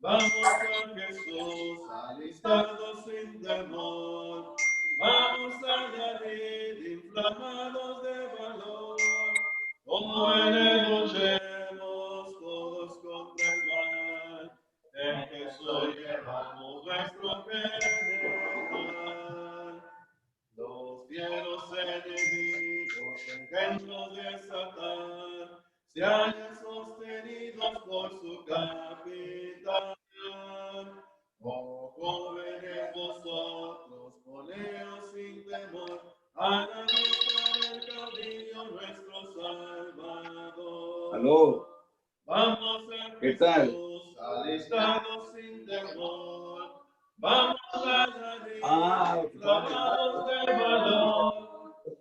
Vamos a Jesús, alistados sin temor. Vamos a David, inflamados de valor. Como en él luchemos todos contra el mal. En Jesús llevamos nuestro general. Los fieros enemigos, engendros de Satán, se hallan sostenidos por su capitán. Oh, jóvenes vosotros, poneos sin temor, a la vista del caudillo nuestro Salvador. Aló. Vamos a ¿Qué tal? Jesús, alistados sin temor. Vamos a David, inflamados de valor.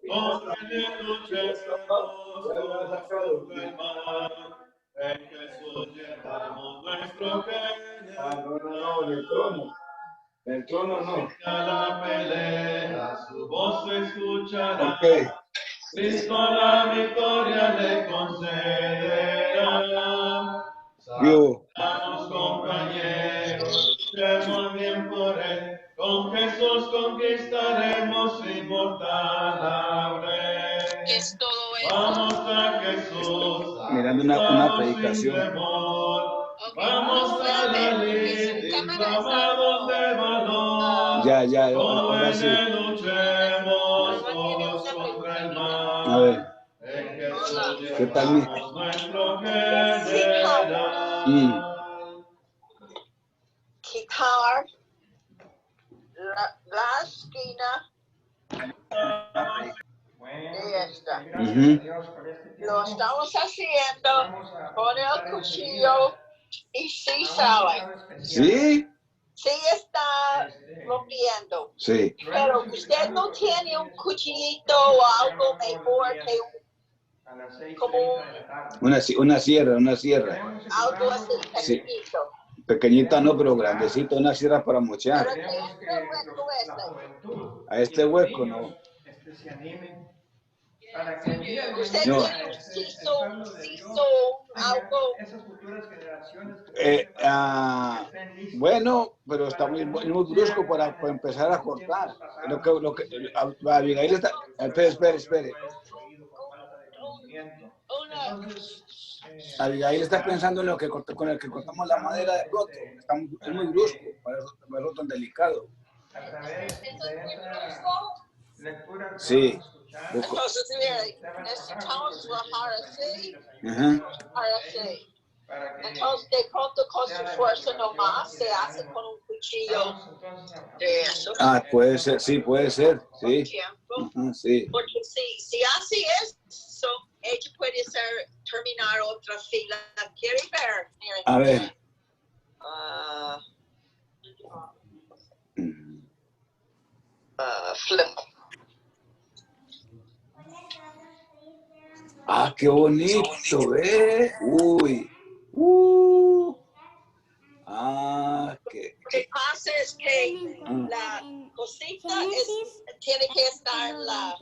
Con él luchemos todos contra el mal. En Jesús llevamos nuestro general. No, del trono. Del trono no. A la pelea, su voz se escuchará. Ok. Cristo la victoria le concederá. Vivo. Saludamos compañeros, luchemos bien por él. Con Jesús conquistaremos inmortal laurel. Es todo eso. Vamos a Jesús, Mirando una alistados predicación. sin temor. Okay. Vamos a la lid, inflamados de valor. Ya, Como ahora en sí. él luchemos todos contra el mal. A ver. En Jesús ¿Qué tal mi? llevamos nuestro general. Quitar la esquina de esta. Lo estamos haciendo con el cuchillo y sí sale. ¿Sí? Sí está rompiendo. Sí. Pero usted no tiene un cuchillito o algo mejor que como Una sierra. algo así Sí. pequeñito. Pequeñita no, pero grandecita, una sierra para mochear. Pero que este hueco este. A este hueco no. Usted No. tiene un ciso, algo. Bueno, pero está muy brusco para empezar a cortar. Abigail está. Espere. Abigail está pensando en lo que con el que cortamos la madera de roto. Es muy brusco, para el tan delicado. Sí. Entonces, necesitamos bajar así, así. Entonces, de pronto con su fuerza nomás se hace con un cuchillo de eso. Puede ser, sí, puede ser, sí. Sí. Porque si así es, ella puede terminar otra fila. ¿Quiere ver? Miren. A ver. Flip. Qué bonito, ¿eh? Uy. Lo que pasa es que la cosita tiene que estar en la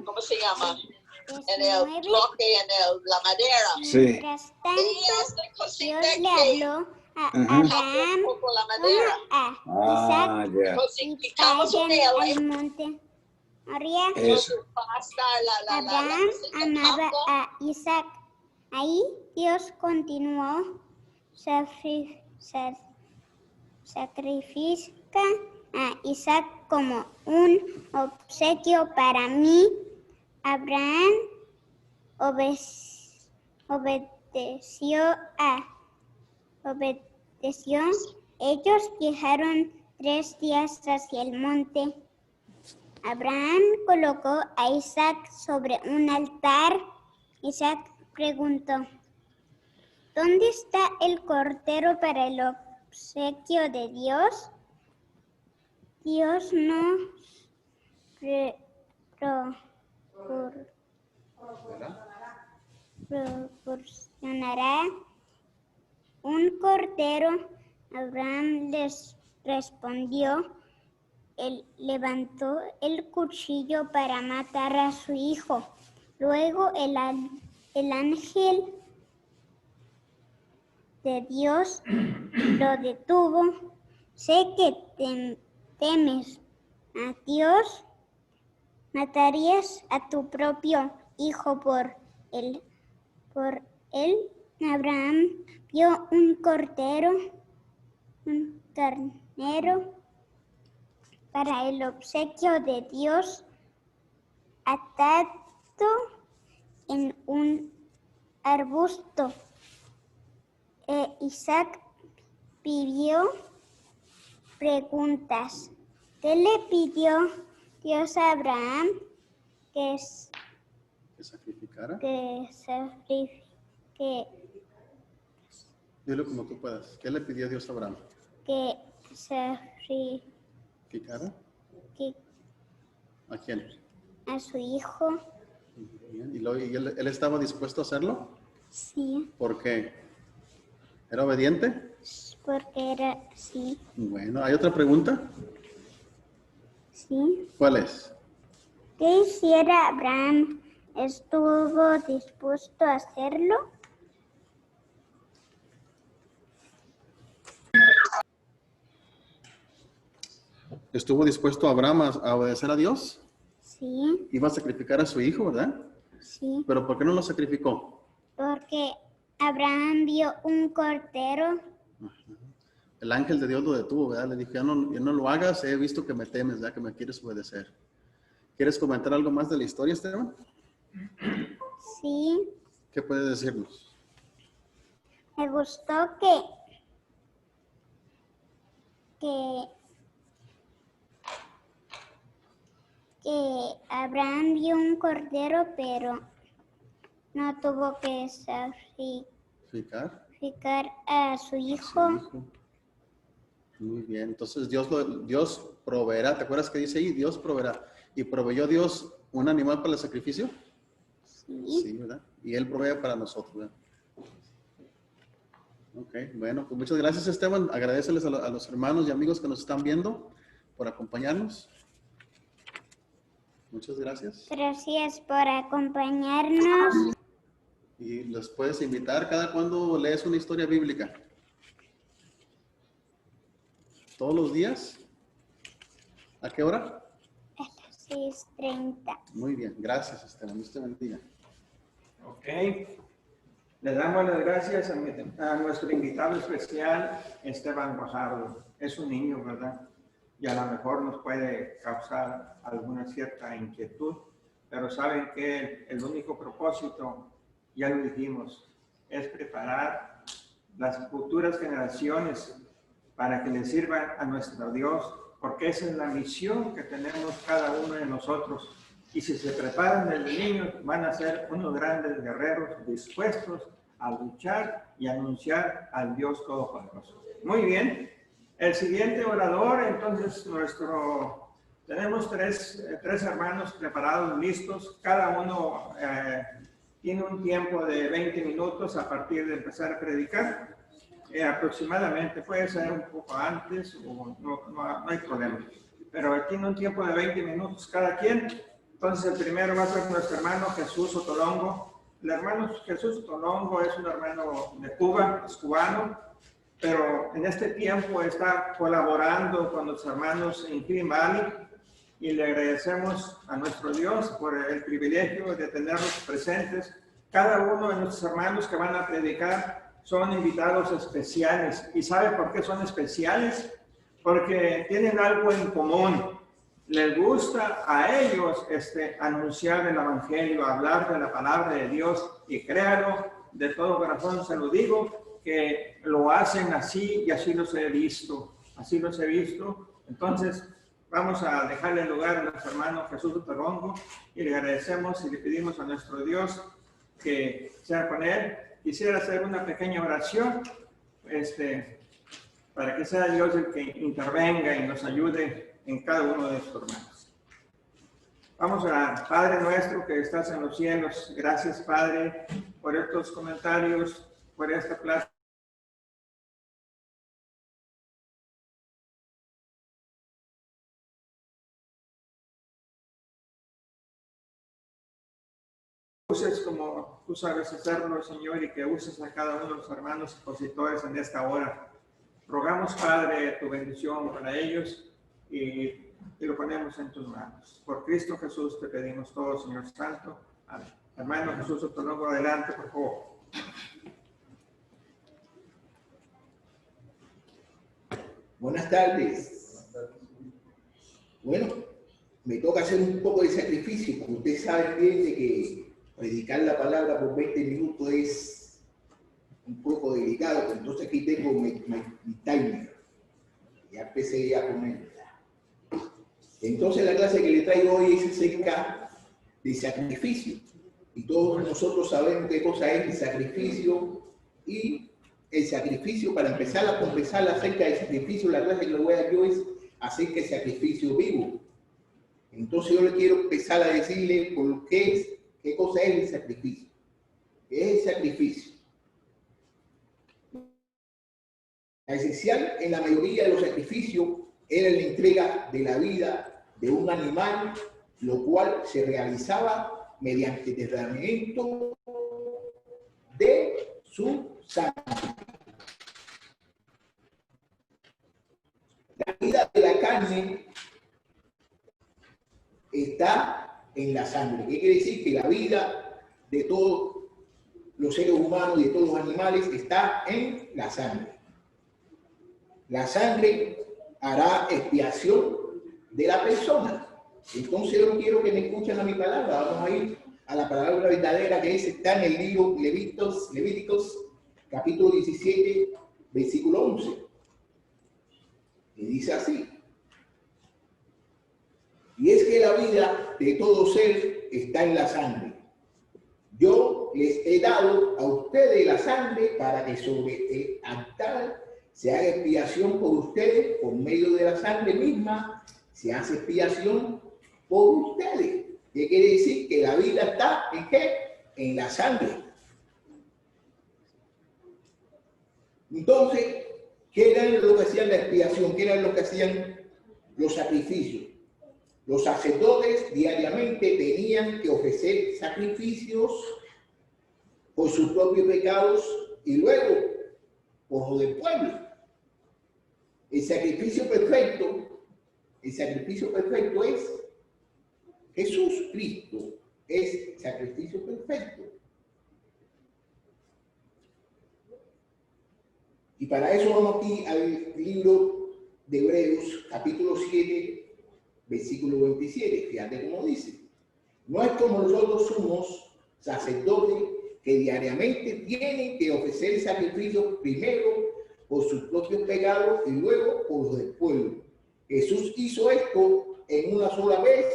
¿cómo se llama? En el bloque, la madera. Sí. Y esta cosita Dios le habló a Abraham, un poco la madera. a Isaac, Ya. Entonces, y quitamos un vayan L. al monte Moriah. Eso. Abraham amaba a Isaac. Ahí Dios continuó sacrifica a Isaac como un obsequio para mí. Abraham obedeció. Ellos viajaron 3 días hacia el monte. Abraham colocó a Isaac sobre un altar. Isaac preguntó: ¿dónde está el cordero para el obsequio de Dios? Dios nos proporcionará un cordero. Abraham les respondió. Él levantó el cuchillo para matar a su hijo. Luego el ángel de Dios lo detuvo. Sé que temes a Dios. ¿Matarías a tu propio hijo por él? Abraham vio un carnero para el obsequio de Dios atado en un arbusto. Isaac pidió preguntas. ¿Qué le pidió Dios a Abraham? Que sacrificara. Dilo como tú puedas. ¿Qué le pidió Dios a Abraham? Que ¿Sacrificara? ¿A quién? A su hijo. Bien. ¿Y él estaba dispuesto a hacerlo? Sí. ¿Por qué? ¿Era obediente? Porque sí. Bueno, ¿hay otra pregunta? Sí. ¿Cuál es? ¿Qué hiciera Abraham? ¿Estuvo dispuesto a hacerlo? ¿Estuvo dispuesto Abraham a obedecer a Dios? Sí. Iba a sacrificar a su hijo, ¿verdad? Sí. ¿Pero por qué no lo sacrificó? Porque Abraham vio un cordero. El ángel de Dios lo detuvo, ¿verdad? Le dijo, ya no lo hagas, he visto que me temes, ¿verdad? Que me quieres obedecer. ¿Quieres comentar algo más de la historia, Esteban? Sí. ¿Qué puedes decirnos? Me gustó que Abraham vio un cordero, pero no tuvo que sacrificar a su hijo. Muy bien, entonces Dios proveerá. ¿Te acuerdas que dice ahí? Dios proveerá. ¿Y proveyó Dios un animal para el sacrificio? Sí. Sí, ¿verdad? Y Él provee para nosotros, ¿verdad? Ok, bueno, pues muchas gracias, Esteban. Agradeceles a los hermanos y amigos que nos están viendo por acompañarnos. Muchas gracias. Gracias por acompañarnos. Y los puedes invitar cada cuando lees una historia bíblica. ¿Todos los días? ¿A qué hora? A las 6:30. Muy bien, gracias, Esteban. Dios te bendiga. Ok. Le damos las gracias a nuestro invitado especial, Esteban Guajardo. Es un niño, ¿verdad? Y a lo mejor nos puede causar alguna cierta inquietud, pero saben que el único propósito, ya lo dijimos, es preparar las futuras generaciones para que le sirvan a nuestro Dios, porque esa es la misión que tenemos cada uno de nosotros. Y si se preparan desde niños, van a ser unos grandes guerreros dispuestos a luchar y anunciar al Dios Todopoderoso. Muy bien. El siguiente orador, entonces, tenemos tres hermanos preparados, listos. Cada uno tiene un tiempo de 20 minutos a partir de empezar a predicar. Aproximadamente, puede ser un poco antes o no hay problema. Pero tiene un tiempo de 20 minutos cada quien. Entonces, el primero va a ser nuestro hermano Jesús Otolongo. El hermano Jesús Otolongo es un hermano de Cuba, es cubano, pero en este tiempo está colaborando con los hermanos en Green Valley y le agradecemos a nuestro Dios por el privilegio de tenerlos presentes. Cada uno de nuestros hermanos que van a predicar son invitados especiales. ¿Y sabe por qué son especiales? Porque tienen algo en común. Les gusta a ellos anunciar el Evangelio, hablar de la palabra de Dios, y créanlo, de todo corazón se lo digo, que lo hacen así y así los he visto, Entonces, vamos a dejarle el lugar a nuestro hermano Jesús Otolongo y le agradecemos y le pedimos a nuestro Dios que sea con él. Quisiera hacer una pequeña oración, para que sea Dios el que intervenga y nos ayude en cada uno de estos hermanos. Vamos a orar. Padre nuestro que estás en los cielos, gracias, Padre, por estos comentarios, por esta clase. Uses como tú sabes hacerlo, Señor, y que uses a cada uno de los hermanos expositores en esta hora. Rogamos, Padre, tu bendición para ellos y lo ponemos en tus manos. Por Cristo Jesús te pedimos todo, Señor Santo. Amén. Hermano Jesús Otonogo, adelante, por favor. Buenas tardes. Bueno, me toca hacer un poco de sacrificio, porque ustedes saben bien de que predicar la palabra por 20 minutos es un poco delicado, entonces aquí tengo mi timer. Ya empecé a ponerla. Entonces la clase que le traigo hoy es acerca de sacrificio. Y todos nosotros sabemos qué cosa es el sacrificio. Y el sacrificio, para empezar a conversar acerca del sacrificio, la clase que le voy a dar yo es acerca del sacrificio vivo. Entonces yo le quiero empezar a decirle por qué cosa es el sacrificio. ¿Qué es el sacrificio? La esencial en la mayoría de los sacrificios era la entrega de la vida de un animal, lo cual se realizaba mediante el derramamiento de su sangre. La vida de la carne está en la sangre. ¿Qué quiere decir? Que la vida de todos los seres humanos y de todos los animales está en la sangre. La sangre hará expiación de la persona. Entonces yo no quiero que me escuchen a mi palabra. Vamos a ir a la palabra verdadera que está en el libro Levíticos capítulo 17, versículo 11. Y dice así: y es que la vida de todo ser está en la sangre. Yo les he dado a ustedes la sangre para que sobre el altar se haga expiación por ustedes. Por medio de la sangre misma se hace expiación por ustedes. ¿Qué quiere decir? Que la vida está ¿en qué? En la sangre. Entonces, ¿qué era lo que hacían la expiación? ¿Qué era lo que hacían los sacrificios? Los sacerdotes diariamente tenían que ofrecer sacrificios por sus propios pecados y luego por los del pueblo. El sacrificio perfecto es Jesús Cristo, es sacrificio perfecto. Y para eso vamos aquí al libro de Hebreos, capítulo 7, versículo 27. Fíjate cómo dice: no es como nosotros somos sacerdotes que diariamente tienen que ofrecer sacrificios primero por sus propios pecados y luego por los del pueblo. Jesús hizo esto en una sola vez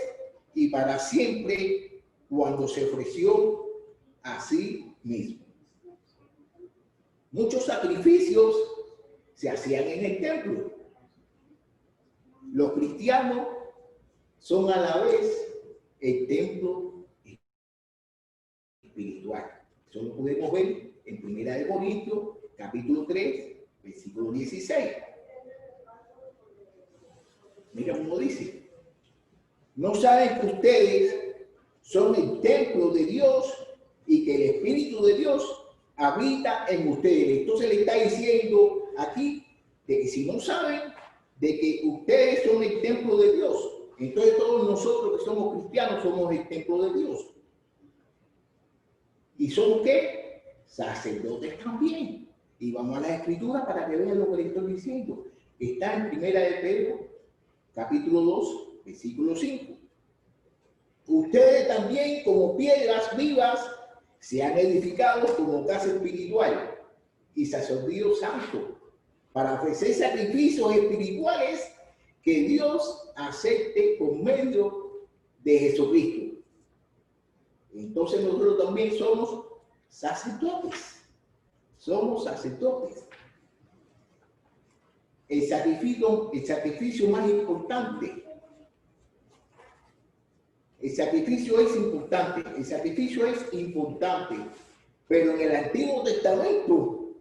y para siempre, cuando se ofreció a sí mismo. Muchos sacrificios se hacían en el templo. Los cristianos son a la vez el templo espiritual. Eso lo podemos ver en 1 Corintios, capítulo 3, versículo 16. Mira cómo dice: ¿no saben que ustedes son el templo de Dios y que el Espíritu de Dios habita en ustedes? Entonces le está diciendo aquí de que si no saben de que ustedes son el templo de Dios, entonces todos nosotros que somos cristianos somos el templo de Dios. ¿Y somos qué? Sacerdotes también. Y vamos a las escrituras para que vean lo que les estoy diciendo. Está en 1 Pedro, capítulo 2, versículo 5. Ustedes también, como piedras vivas, se han edificado como casa espiritual y sacerdocio santo, para ofrecer sacrificios espirituales que Dios acepte por medio de Jesucristo. Entonces nosotros también somos sacerdotes. Somos sacerdotes. El sacrificio más importante. El sacrificio es importante, pero en el Antiguo Testamento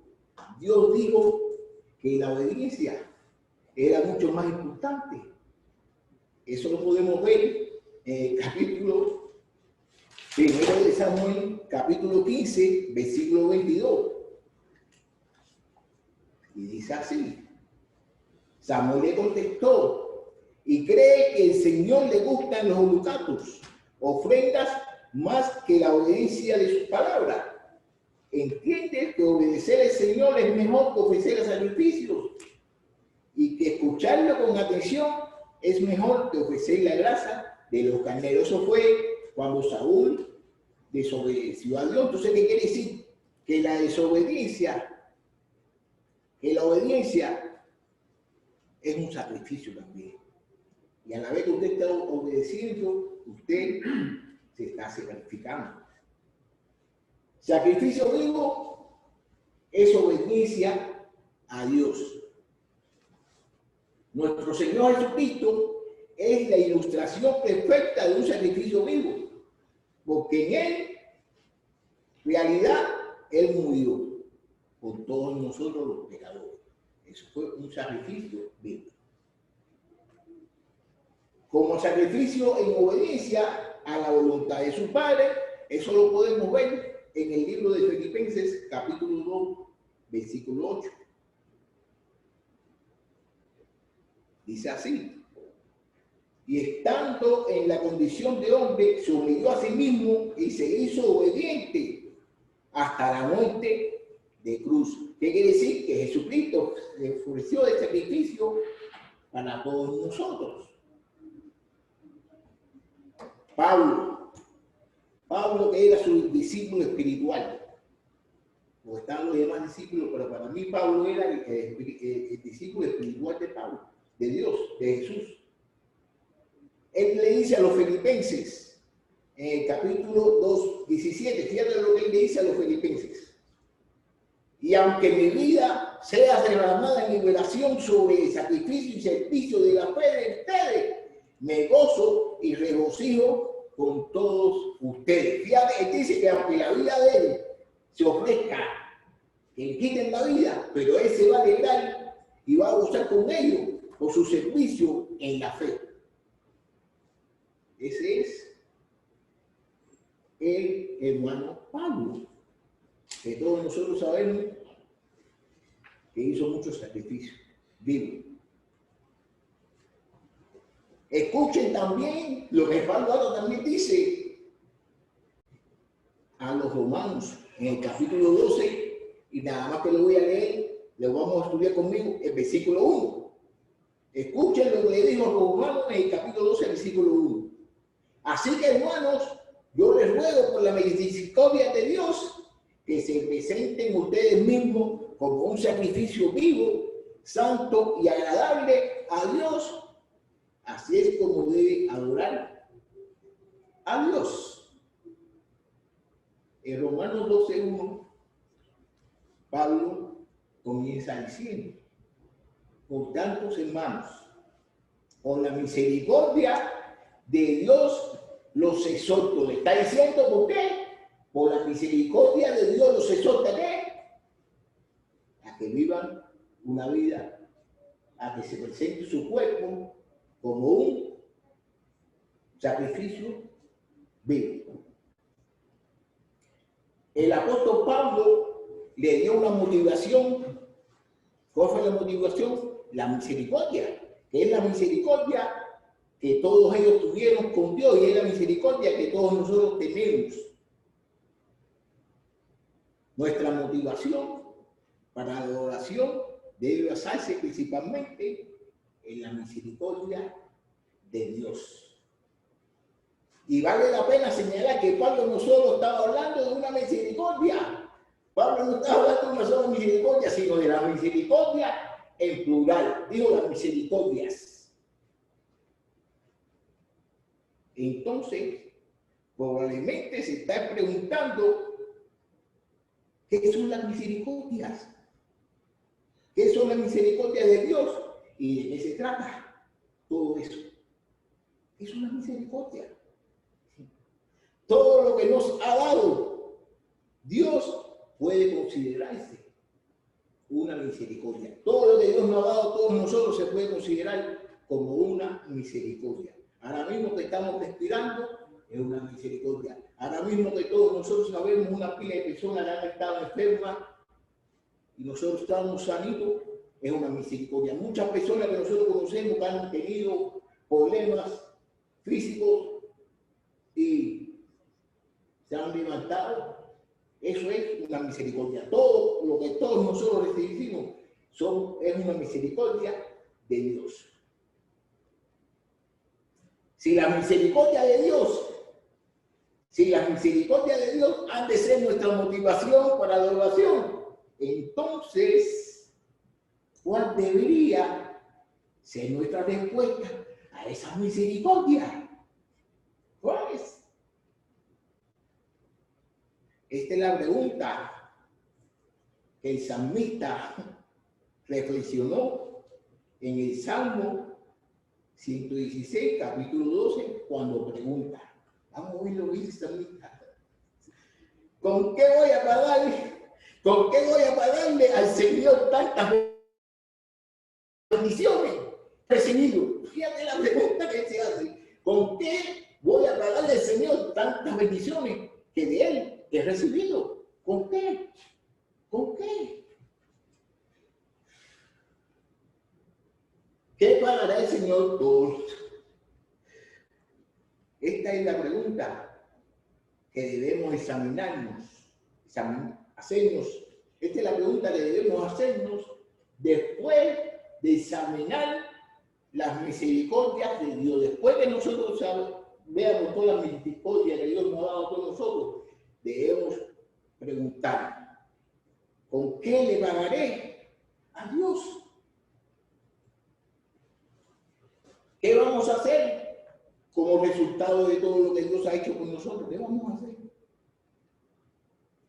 Dios dijo que la obediencia era mucho más importante. Eso lo podemos ver en el capítulo Primero de Samuel, capítulo 15, versículo 22. Y dice así. Samuel le contestó, y cree que el Señor le gustan los holocaustos, ofrendas más que la obediencia de su palabra. Entiende que obedecer al Señor es mejor que ofrecer sacrificios y que escucharlo con atención es mejor que ofrecer la grasa de los carneros. Eso fue cuando Saúl desobedeció a Dios. Entonces, ¿qué quiere decir? Que la desobediencia, que la obediencia es un sacrificio también. Y a la vez que usted está obedeciendo, usted se está sacrificando. Sacrificio vivo es obediencia a Dios. Nuestro Señor Jesucristo es la ilustración perfecta de un sacrificio vivo, porque en Él, realidad, Él murió por todos nosotros los pecadores. Eso fue un sacrificio vivo. Como sacrificio en obediencia a la voluntad de su Padre, eso lo podemos ver en el libro de Filipenses, capítulo 2, versículo 8. Dice así: y estando en la condición de hombre, se humilló a sí mismo y se hizo obediente hasta la muerte de cruz. ¿Qué quiere decir? Que Jesucristo le ofreció el sacrificio para todos nosotros. Pablo que era su discípulo espiritual, o están los demás discípulos, pero para mí Pablo era el discípulo espiritual de Pablo, de Dios, de Jesús. Él le dice a los filipenses, en el capítulo 2, 17, fíjate lo que él le dice a los filipenses: y aunque mi vida sea derramada en liberación sobre el sacrificio y servicio de la fe de ustedes, me gozo y regocijo con todos ustedes. Fíjate, él dice que aunque la vida de él se ofrezca, que le quiten la vida, pero él se va a alegrar y va a gozar con ellos por su servicio en la fe. Ese es el hermano Pablo, que todos nosotros sabemos que hizo muchos sacrificios vivos. Escuchen también lo que Pablo ahora también dice a los romanos en el capítulo 12, y nada más que lo voy a leer, lo vamos a estudiar conmigo, el versículo 1. Escuchen lo que le dijo a los romanos en el capítulo 12, versículo 1. Así que, hermanos, yo les ruego por la misericordia de Dios que se presenten ustedes mismos como un sacrificio vivo, santo y agradable a Dios. Así es como debe adorar a Dios. En Romanos 12:1, Pablo comienza diciendo: por tantos hermanos, por la misericordia de Dios los exhorto. Le está diciendo, ¿por qué? Por la misericordia de Dios los exhorta, ¿qué? A que vivan una vida, a que se presente su cuerpo como un sacrificio vivo. El apóstol Pablo le dio una motivación. ¿Cuál fue la motivación? La misericordia, que es la misericordia que todos ellos tuvieron con Dios, y es la misericordia que todos nosotros tenemos. Nuestra motivación para la oración debe basarse principalmente en la misericordia de Dios. Y vale la pena señalar que Pablo no solo estaba hablando de una misericordia. Pablo no estaba hablando de una sola misericordia, sino de la misericordia en plural. Digo, las misericordias. Entonces, probablemente se está preguntando, ¿qué son las misericordias? ¿Qué son las misericordias de Dios? ¿Y de qué se trata todo eso? Es una misericordia. Todo lo que nos ha dado Dios puede considerarse una misericordia. Todo lo que Dios nos ha dado a todos nosotros se puede considerar como una misericordia. Ahora mismo que estamos respirando, es una misericordia. Ahora mismo que todos nosotros sabemos, una pila de personas que han estado enfermas y nosotros estamos sanitos, es una misericordia. Muchas personas que nosotros conocemos que han tenido problemas físicos y se han levantado, eso es una misericordia. Todo lo que todos nosotros recibimos es una misericordia de Dios. Si la misericordia de Dios han de ser nuestra motivación para la adoración, entonces, ¿cuál debería ser nuestra respuesta a esa misericordia? ¿Cuál es? Esta es la pregunta que el salmista reflexionó en el Salmo 116, capítulo 12, cuando pregunta. Vamos a oír lo que dice el salmista. ¿Con qué voy a pagarle al Señor tantas bendiciones recibido? Fíjate la pregunta que se hace. ¿Con qué voy a pagarle al Señor tantas bendiciones que de Él he recibido? ¿Con qué? ¿Con qué? ¿Qué pagará el Señor por? Esta es la pregunta que debemos hacernos. Esta es la pregunta que debemos hacernos después de examinar las misericordias de Dios. Después que nosotros veamos toda la misericordia que Dios nos ha dado a todos nosotros, debemos preguntar, ¿con qué le pagaré a Dios? ¿Qué vamos a hacer como resultado de todo lo que Dios ha hecho con nosotros? ¿Qué vamos a hacer?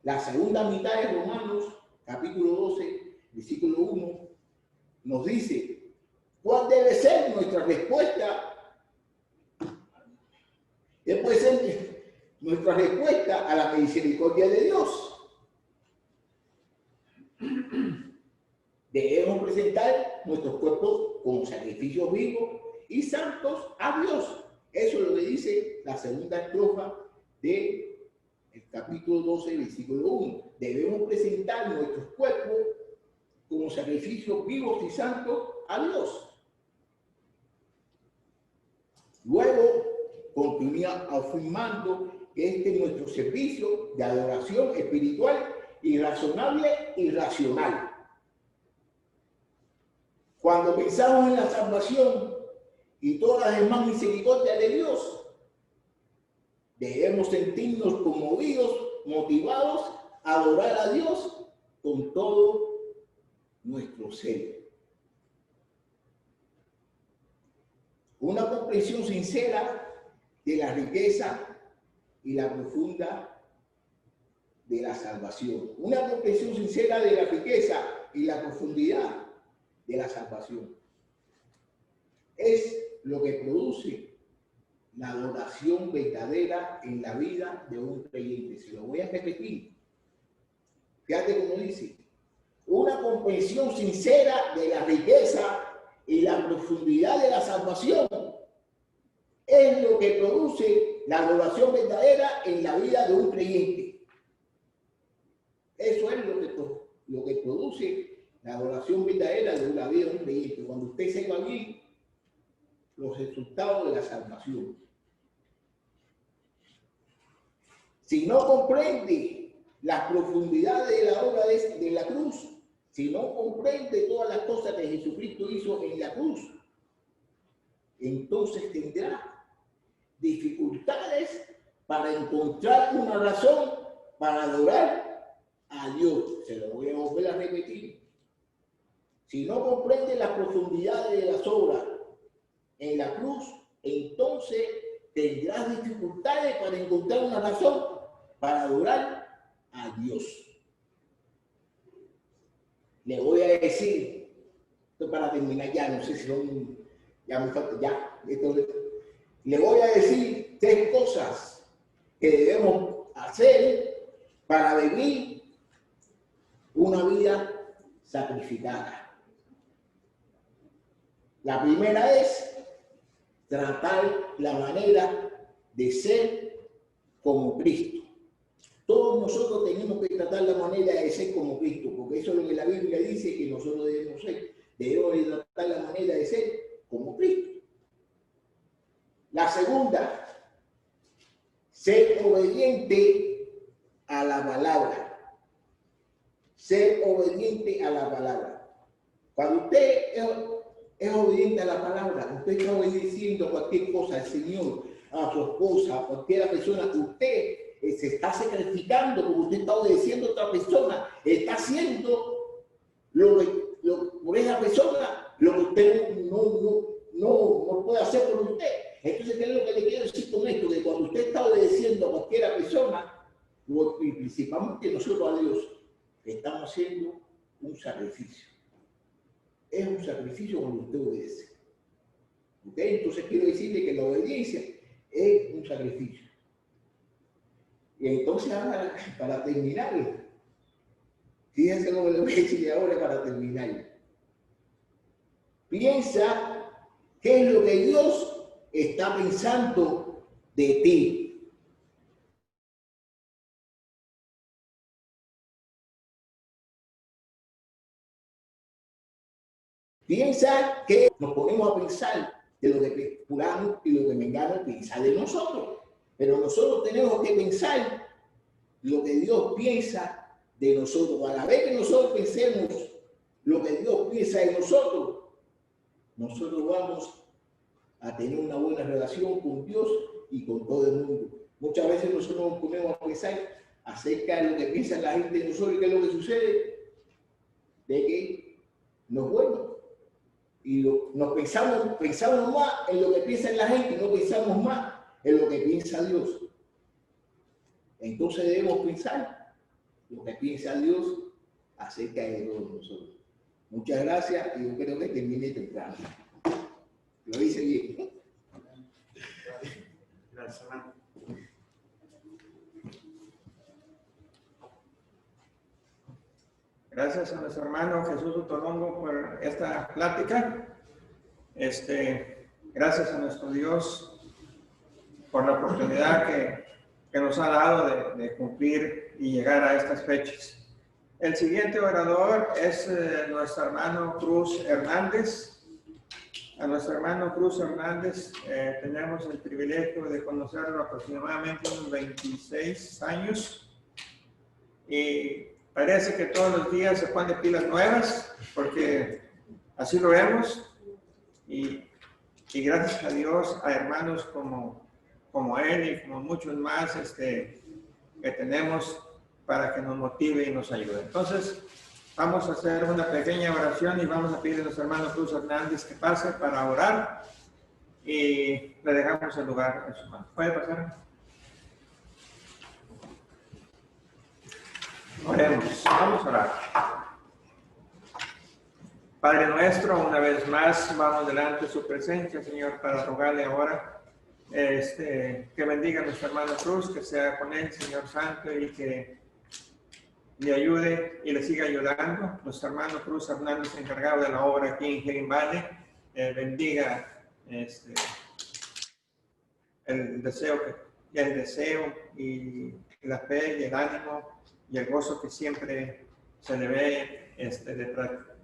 La segunda mitad de Romanos, capítulo 12, versículo 1, nos dice, ¿cuál debe ser nuestra respuesta? Debe ser nuestra respuesta a la misericordia de Dios. Debemos presentar nuestros cuerpos como sacrificios vivos y santos a Dios. Eso es lo que dice la segunda estrofa del capítulo 12, versículo 1. Debemos presentar nuestros cuerpos como sacrificios vivos y santos a Dios. Luego, continúa afirmando que este es nuestro servicio de adoración espiritual y razonable y racional. Cuando pensamos en la salvación y todas las demás misericordias de Dios, debemos sentirnos conmovidos, motivados a adorar a Dios con todo nuestro ser. Una comprensión sincera de la riqueza y la profunda de la salvación. Una comprensión sincera de la riqueza y la profundidad de la salvación es lo que produce la adoración verdadera en la vida de un creyente. Se lo voy a repetir. Fíjate cómo dice. Una comprensión sincera de la riqueza y la profundidad de la salvación es lo que produce la adoración verdadera en la vida de un creyente. Eso es lo que produce la adoración verdadera de la vida de un creyente. Cuando usted sepa bien los resultados de la salvación. Si no comprende las profundidades de la obra de la cruz, si no comprende todas las cosas que Jesucristo hizo en la cruz, entonces tendrá dificultades para encontrar una razón para adorar a Dios. Se lo voy a volver a repetir. Si no comprende las profundidades de las obras en la cruz, entonces tendrás dificultades para encontrar una razón para adorar a Dios. Le voy a decir, esto para terminar ya, no sé si son, ya me falta, ya, le voy a decir 3 cosas que debemos hacer para vivir una vida sacrificada. La primera es tratar la manera de ser como Cristo. Todos nosotros tenemos que tratar la manera de ser como Cristo, porque eso es lo que la Biblia dice que nosotros debemos ser. Debemos de tratar la manera de ser como Cristo. La segunda, ser obediente a la palabra. Ser obediente a la palabra. Cuando usted es obediente a la palabra, usted está obedeciendo cualquier cosa al Señor, a su esposa, a cualquier persona, usted se está sacrificando porque usted está obedeciendo a otra persona, está haciendo por esa persona lo que usted no puede hacer por usted. Entonces, ¿qué es lo que le quiero decir con esto? Que cuando usted está obedeciendo a cualquier persona, y principalmente nosotros a Dios, estamos haciendo un sacrificio. Es un sacrificio cuando usted obedece. ¿Okay? Entonces quiero decirle que la obediencia es un sacrificio. Y entonces ahora, para terminar, fíjense lo que le voy a decir ahora para terminar. Piensa qué es lo que Dios está pensando de ti. Piensa que nos ponemos a pensar de lo que fulano y lo que mengano piensa de nosotros. Pero nosotros tenemos que pensar lo que Dios piensa de nosotros. A la vez que nosotros pensemos lo que Dios piensa de nosotros, nosotros vamos a tener una buena relación con Dios y con todo el mundo. Muchas veces nosotros nos ponemos a pensar acerca de lo que piensa la gente de nosotros y qué es lo que sucede, de que no es bueno. Y nos pensamos más en lo que piensa la gente, no pensamos más en lo que piensa Dios. Entonces debemos pensar lo que piensa Dios acerca de todos nosotros. Muchas gracias y yo creo que termine temprano. Lo hice bien. Gracias, hermano. Gracias a nuestro hermano Jesús Utolongo por esta plática. Gracias a nuestro Dios por la oportunidad que nos ha dado de cumplir y llegar a estas fechas. El siguiente orador es nuestro hermano Cruz Hernández. A nuestro hermano Cruz Hernández tenemos el privilegio de conocerlo aproximadamente unos 26 años. Y parece que todos los días se pone pilas nuevas, porque así lo vemos. Y gracias a Dios, a hermanos como él y como muchos más que tenemos para que nos motive y nos ayude. Entonces, vamos a hacer una pequeña oración y vamos a pedir a nuestro hermano Cruz Hernández que pase para orar y le dejamos el lugar en su mano. ¿Puede pasar? Oremos, vamos a orar. Padre nuestro, una vez más vamos delante de su presencia, Señor, para rogarle ahora que bendiga a nuestro hermano Cruz, que sea con él, Señor Santo, y que le ayude y le siga ayudando. Nuestro hermano Cruz Hernández, encargado de la obra aquí en Green Valley, bendiga el deseo y la fe y el ánimo y el gozo que siempre se le ve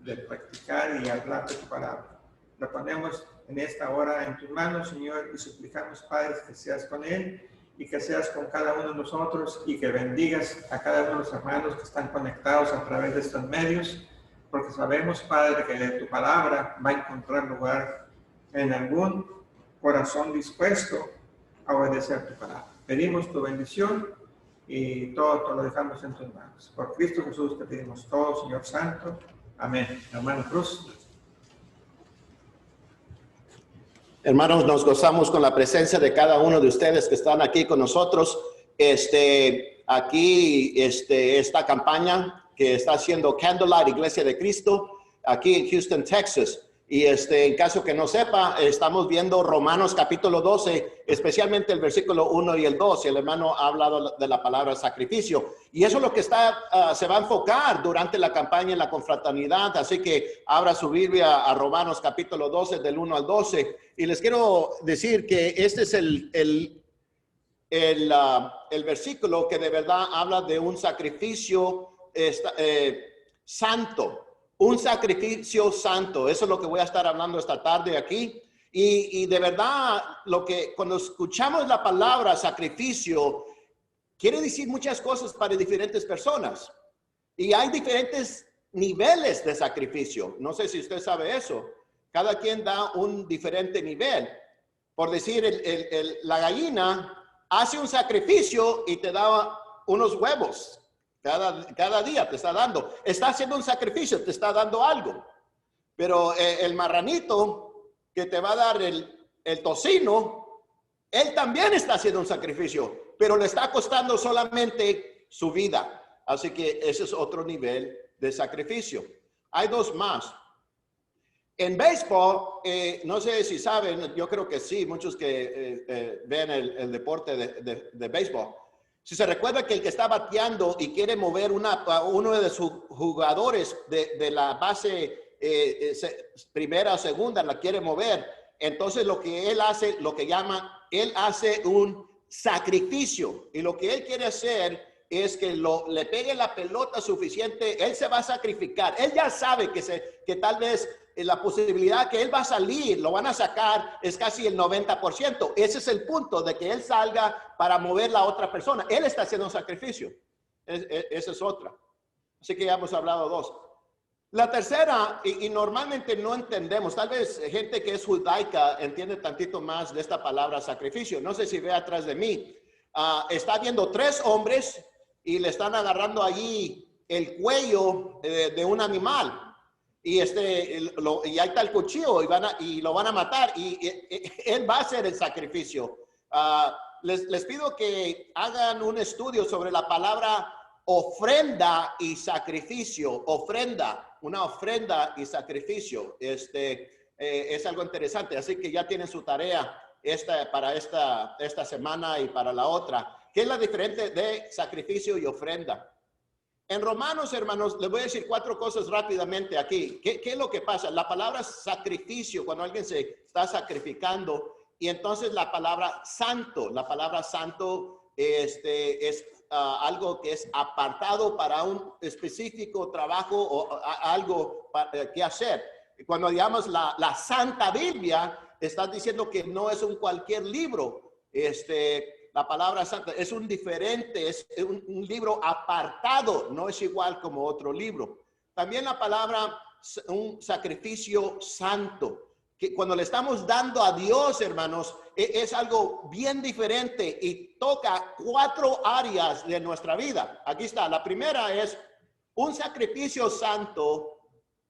de practicar y hablar de tu palabra. Lo ponemos en esta hora en tus manos, Señor, y suplicamos, Padre, que seas con él y que seas con cada uno de nosotros y que bendigas a cada uno de los hermanos que están conectados a través de estos medios, porque sabemos, Padre, que tu palabra va a encontrar lugar en algún corazón dispuesto a obedecer tu palabra. Pedimos tu bendición y todo te lo dejamos en tus manos. Por Cristo Jesús te pedimos todo, Señor Santo. Amén. Hermano Cruz. Hermanos, nos gozamos con la presencia de cada uno de ustedes que están aquí con nosotros. Esta campaña que está haciendo Candlelight Iglesia de Cristo aquí en Houston, Texas. Y en caso que no sepa, estamos viendo Romanos capítulo 12, especialmente el versículo 1 y el 2. El hermano ha hablado de la palabra sacrificio. Y eso es lo que se va a enfocar durante la campaña en la confraternidad. Así que abra su Biblia a Romanos capítulo 12, del 1 al 12. Y les quiero decir que este es el versículo que de verdad habla de un sacrificio santo. Un sacrificio santo. Eso es lo que voy a estar hablando esta tarde aquí. Y de verdad, cuando escuchamos la palabra sacrificio, quiere decir muchas cosas para diferentes personas. Y hay diferentes niveles de sacrificio. No sé si usted sabe eso. Cada quien da un diferente nivel. Por decir, la gallina hace un sacrificio y te da unos huevos. Cada día te está dando. Está haciendo un sacrificio, te está dando algo. Pero el marranito que te va a dar el tocino, él también está haciendo un sacrificio, pero le está costando solamente su vida. Así que ese es otro nivel de sacrificio. Hay dos más. En béisbol, no sé si saben, yo creo que sí, muchos que ven el deporte de béisbol. Si se recuerda que el que está bateando y quiere mover uno de sus jugadores de la base primera o segunda, la quiere mover, entonces lo que él hace, él hace un sacrificio. Y lo que él quiere hacer es que le pegue la pelota suficiente, él se va a sacrificar. Él ya sabe que tal vez la posibilidad que él va a salir, lo van a sacar, es casi el 90%. Ese es el punto de que él salga para mover la otra persona. Él está haciendo un sacrificio. Esa es otra. Así que ya hemos hablado dos. La tercera, y normalmente no entendemos, tal vez gente que es judaica entiende tantito más de esta palabra sacrificio. No sé si ve atrás de mí. Está viendo tres hombres y le están agarrando allí el cuello de un animal. Y ahí está el cuchillo y lo van a matar y él va a hacer el sacrificio. Les pido que hagan un estudio sobre la palabra ofrenda y sacrificio. Ofrenda, una ofrenda y sacrificio. Es algo interesante. Así que ya tienen su tarea para esta semana y para la otra. ¿Qué es la diferencia de sacrificio y ofrenda? En Romanos, hermanos, les voy a decir 4 cosas rápidamente aquí. ¿Qué es lo que pasa? La palabra sacrificio, cuando alguien se está sacrificando, y entonces la palabra santo es algo que es apartado para un específico trabajo o algo que hacer. Cuando digamos la Santa Biblia, está diciendo que no es un cualquier libro. La palabra santa es un libro apartado, no es igual como otro libro. También la palabra un sacrificio santo, que cuando le estamos dando a Dios, hermanos, es algo bien diferente y toca 4 áreas de nuestra vida. Aquí está, la primera es un sacrificio santo,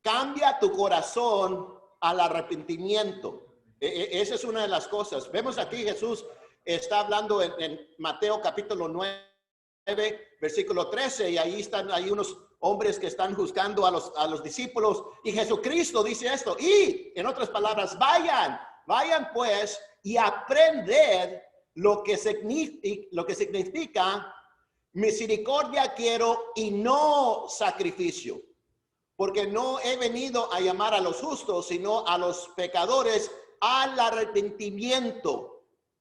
cambia tu corazón al arrepentimiento. Esa es una de las cosas. Vemos aquí Jesús está hablando en Mateo capítulo 9, versículo 13, y ahí están unos hombres que están juzgando a los discípulos, y Jesucristo dice esto, y en otras palabras, vayan pues y aprended lo que significa misericordia quiero y no sacrificio, porque no he venido a llamar a los justos, sino a los pecadores al arrepentimiento.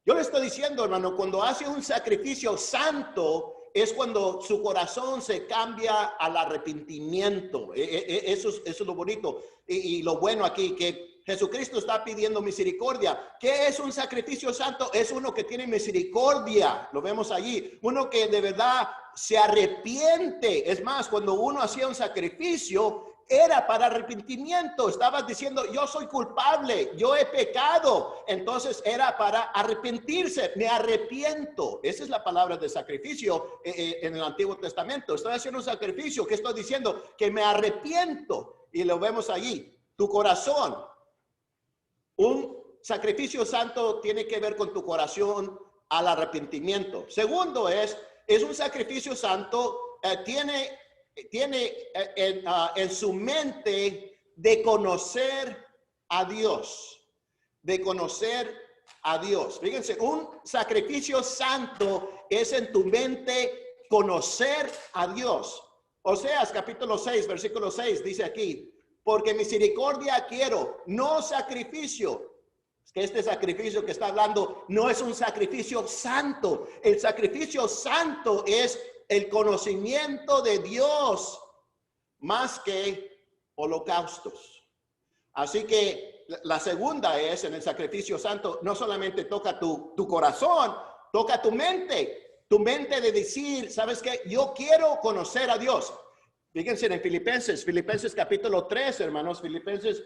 Yo le estoy diciendo, hermano, cuando hace un sacrificio santo, es cuando su corazón se cambia al arrepentimiento. Eso es lo bonito y lo bueno aquí, que Jesucristo está pidiendo misericordia. ¿Qué es un sacrificio santo? Es uno que tiene misericordia. Lo vemos allí. Uno que de verdad se arrepiente. Es más, cuando uno hacía un sacrificio, era para arrepentimiento. Estabas diciendo, yo soy culpable, yo he pecado. Entonces era para arrepentirse. Me arrepiento. Esa es la palabra de sacrificio en el Antiguo Testamento. Estoy haciendo un sacrificio. ¿Qué estoy diciendo? Que me arrepiento. Y lo vemos allí. Tu corazón. Un sacrificio santo tiene que ver con tu corazón al arrepentimiento. Segundo es un sacrificio santo, tiene en su mente de conocer a Dios. De conocer a Dios. Fíjense, un sacrificio santo es en tu mente conocer a Dios. Oseas capítulo 6, versículo 6 dice aquí, porque misericordia quiero, no sacrificio, que este sacrificio que está hablando no es un sacrificio santo. El sacrificio santo es el conocimiento de Dios más que holocaustos. Así que la segunda es, en el sacrificio santo, no solamente toca tu corazón, toca tu mente de decir, ¿sabes qué? Yo quiero conocer a Dios. Fíjense en Filipenses capítulo 3, hermanos, Filipenses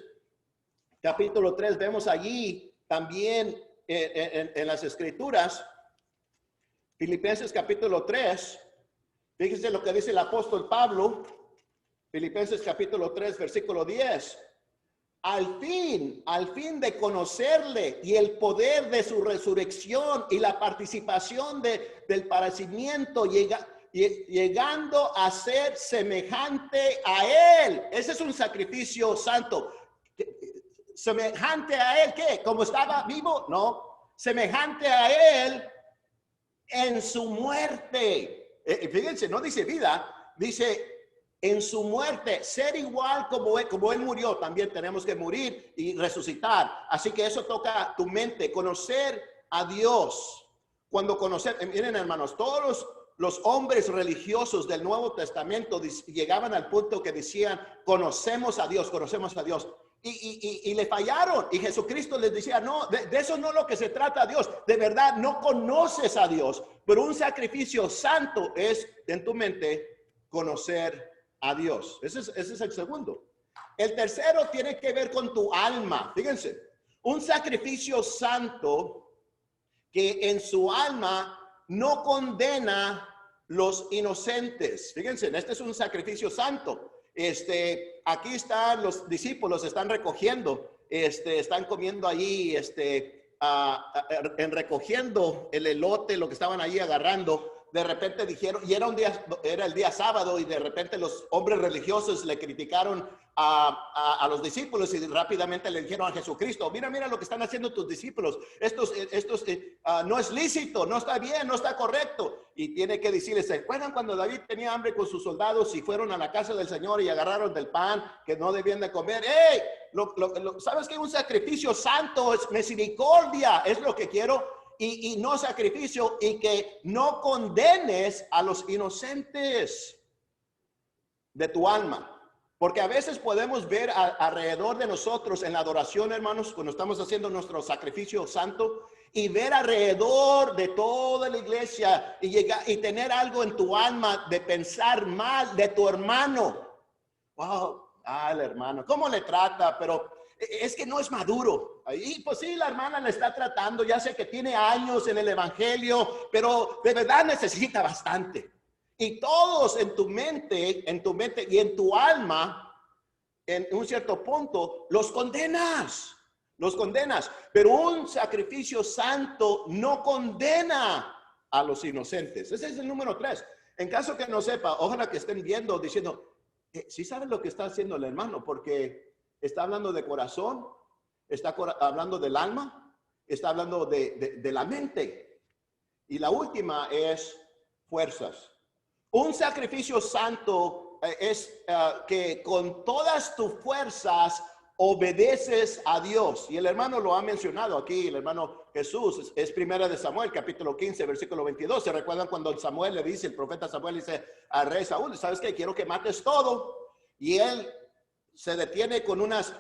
capítulo 3, vemos allí también en las escrituras, Filipenses capítulo 3, fíjense lo que dice el apóstol Pablo, Filipenses capítulo 3, versículo 10. Al fin de conocerle y el poder de su resurrección y la participación del padecimiento, llegando a ser semejante a él. Ese es un sacrificio santo. Semejante a él, ¿qué? ¿Como estaba vivo? No. Semejante a él en su muerte. Fíjense, no dice vida, dice en su muerte, ser igual como él murió, también tenemos que morir y resucitar. Así que eso toca tu mente, conocer a Dios. Cuando miren hermanos, todos los hombres religiosos del Nuevo Testamento llegaban al punto que decían, conocemos a Dios, conocemos a Dios. Y le fallaron. Y Jesucristo les decía, no, de eso no es lo que se trata a Dios. De verdad, no conoces a Dios. Pero un sacrificio santo es, en tu mente, conocer a Dios. Ese es el segundo. El tercero tiene que ver con tu alma. Fíjense, un sacrificio santo que en su alma no condena los inocentes. Fíjense, este es un sacrificio santo. Aquí están los discípulos, están recogiendo, están comiendo allí, recogiendo el elote, lo que estaban allí agarrando. De repente dijeron, y era el día sábado, y de repente los hombres religiosos le criticaron a los discípulos y rápidamente le dijeron a Jesucristo, mira lo que están haciendo tus discípulos, estos no es lícito, no está bien, no está correcto. Y tiene que decirles, ¿se acuerdan cuando David tenía hambre con sus soldados y fueron a la casa del Señor y agarraron del pan que no debían de comer? ¡Hey! ¿Sabes qué? Un sacrificio santo es misericordia, es lo que quiero. Y no sacrificio, y que no condenes a los inocentes de tu alma. Porque a veces podemos ver alrededor de nosotros en la adoración, hermanos, cuando estamos haciendo nuestro sacrificio santo, y ver alrededor de toda la iglesia y tener algo en tu alma de pensar mal de tu hermano. Wow, el hermano, ¿cómo le trata? Pero es que no es maduro. Y pues sí, la hermana le está tratando, ya sé que tiene años en el evangelio, pero de verdad necesita bastante. Y todos en tu mente y en tu alma, en un cierto punto, los condenas. Pero un sacrificio santo no condena a los inocentes. Ese es el número 3. En caso que no sepa, ojalá que estén viendo, diciendo, ¿sí saben lo que está haciendo el hermano? Porque está hablando de corazón, está hablando del alma, está hablando de la mente. Y la última es fuerzas. Un sacrificio santo es que con todas tus fuerzas obedeces a Dios. Y el hermano lo ha mencionado aquí, el hermano Jesús, es primera de Samuel, capítulo 15, versículo 22. ¿Se recuerdan cuando Samuel le dice, el profeta Samuel dice al rey Saúl, ¿sabes qué? Quiero que mates todo. Y él se detiene con unas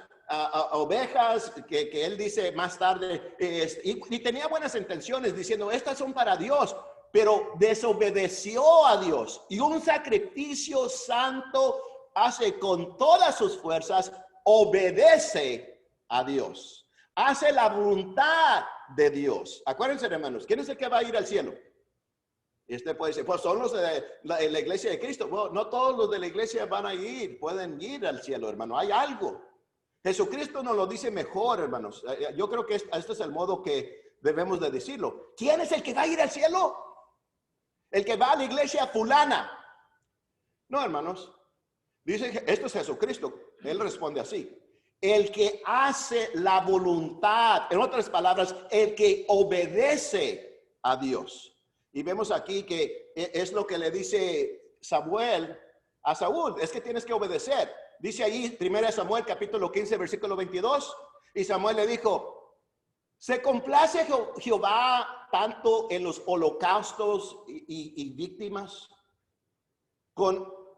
ovejas que él dice más tarde, y tenía buenas intenciones diciendo, estas son para Dios, pero desobedeció a Dios. Y un sacrificio santo hace con todas sus fuerzas, obedece a Dios, hace la voluntad de Dios. Acuérdense, hermanos, ¿quién es el que va a ir al cielo? Puede decir, pues son los de la iglesia de Cristo. Bueno, no todos los de la iglesia van a ir, pueden ir al cielo, hermano. Hay algo. Jesucristo nos lo dice mejor, hermanos. Yo creo que este es el modo que debemos de decirlo. ¿Quién es el que va a ir al cielo? El que va a la iglesia fulana. No, hermanos. Dice, esto es Jesucristo. Él responde así. El que hace la voluntad, en otras palabras, el que obedece a Dios. Y vemos aquí que es lo que le dice Samuel a Saúl, es que tienes que obedecer. Dice allí, 1 Samuel capítulo 15, versículo 22, y Samuel le dijo, ¿Se complace Jehová tanto en los holocaustos y víctimas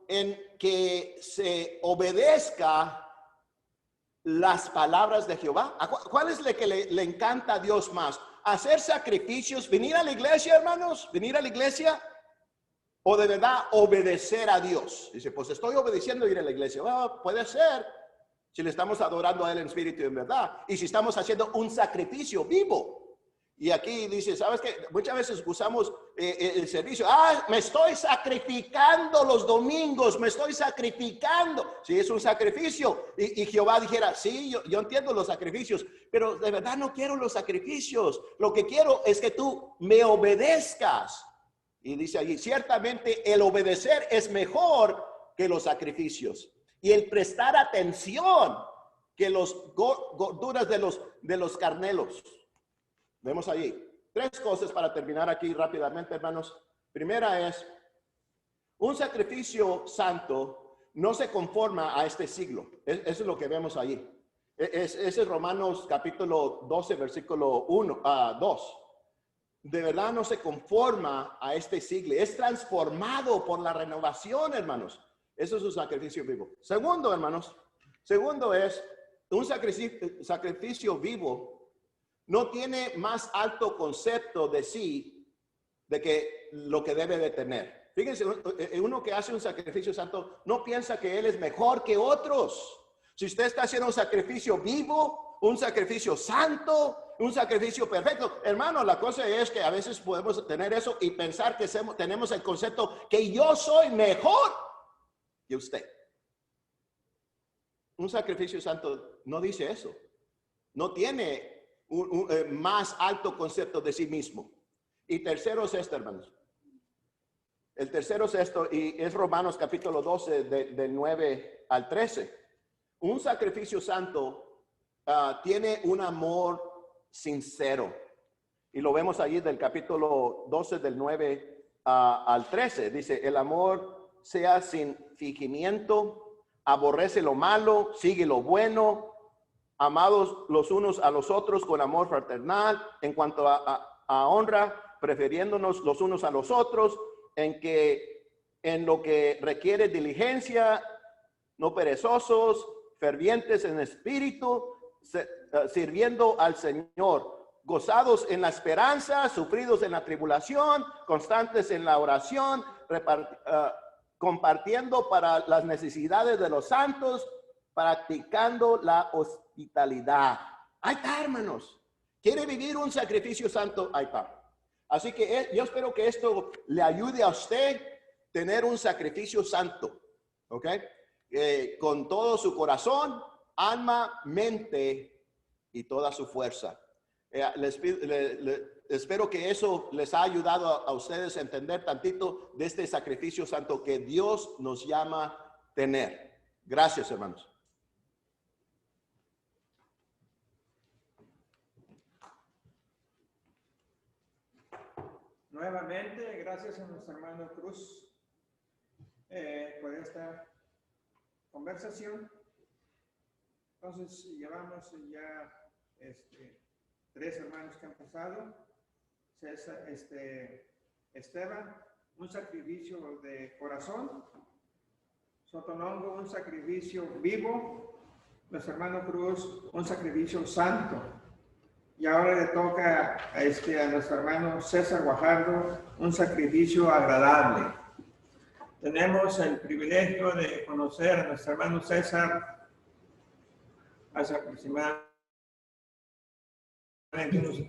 en que se obedezca las palabras de Jehová? ¿Cuál es lo que le encanta a Dios más? ¿Hacer sacrificios? ¿Venir a la iglesia, hermanos? ¿Venir a la iglesia? ¿O de verdad obedecer a Dios? Dice, pues estoy obedeciendo ir a la iglesia. Bueno, puede ser si le estamos adorando a Él en espíritu y en verdad. Y si estamos haciendo un sacrificio vivo. Y aquí dice, ¿sabes qué? Muchas veces usamos el servicio. Me estoy sacrificando los domingos, me estoy sacrificando. Sí, es un sacrificio. Y Jehová dijera, sí, yo entiendo los sacrificios, pero de verdad no quiero los sacrificios. Lo que quiero es que tú me obedezcas. Y dice allí, ciertamente el obedecer es mejor que los sacrificios. Y el prestar atención que los gorduras de los carnelos. Vemos allí 3 cosas para terminar aquí rápidamente, hermanos. Primera es, un sacrificio santo no se conforma a este siglo. Eso es lo que vemos allí. Ese es Romanos capítulo 12, versículo 2. De verdad no se conforma a este siglo. Es transformado por la renovación, hermanos. Eso es un sacrificio vivo. Segundo, hermanos. Segundo es, un sacrificio vivo no tiene más alto concepto de sí de que lo que debe de tener. Fíjense, uno que hace un sacrificio santo no piensa que él es mejor que otros. Si usted está haciendo un sacrificio vivo, un sacrificio santo, un sacrificio perfecto, hermano, la cosa es que a veces podemos tener eso y pensar que tenemos el concepto que yo soy mejor que usted. Un sacrificio santo no dice eso. No tiene un más alto concepto de sí mismo. Y tercero es esto, hermanos. El tercero es esto, y es Romanos capítulo 12, del 9 al 13. Un sacrificio santo tiene un amor sincero. Y lo vemos allí del capítulo 12, del 9 al 13. Dice, el amor sea sin fingimiento, aborrece lo malo, sigue lo bueno, amados los unos a los otros con amor fraternal, en cuanto a honra, prefiriéndonos los unos a los otros, en lo que requiere diligencia, no perezosos, fervientes en espíritu, sirviendo al Señor, gozados en la esperanza, sufridos en la tribulación, constantes en la oración, compartiendo para las necesidades de los santos, practicando la hospitalidad. Ahí está, hermanos. ¿Quiere vivir un sacrificio santo? Ahí está. Así que yo espero que esto le ayude a usted tener un sacrificio santo. ¿Ok? Con todo su corazón, alma, mente y toda su fuerza. Espero que eso les ha ayudado a ustedes a entender tantito de este sacrificio santo que Dios nos llama a tener. Gracias, hermanos. Nuevamente, gracias a nuestro hermano Cruz por esta conversación. Entonces, llevamos ya 3 hermanos que han pasado. César, Esteban, un sacrificio de corazón. Sotonongo, un sacrificio vivo. Nuestro hermano Cruz, un sacrificio santo. Y ahora le toca a nuestro hermano César Guajardo un sacrificio agradable. Tenemos el privilegio de conocer a nuestro hermano César hace aproximadamente unos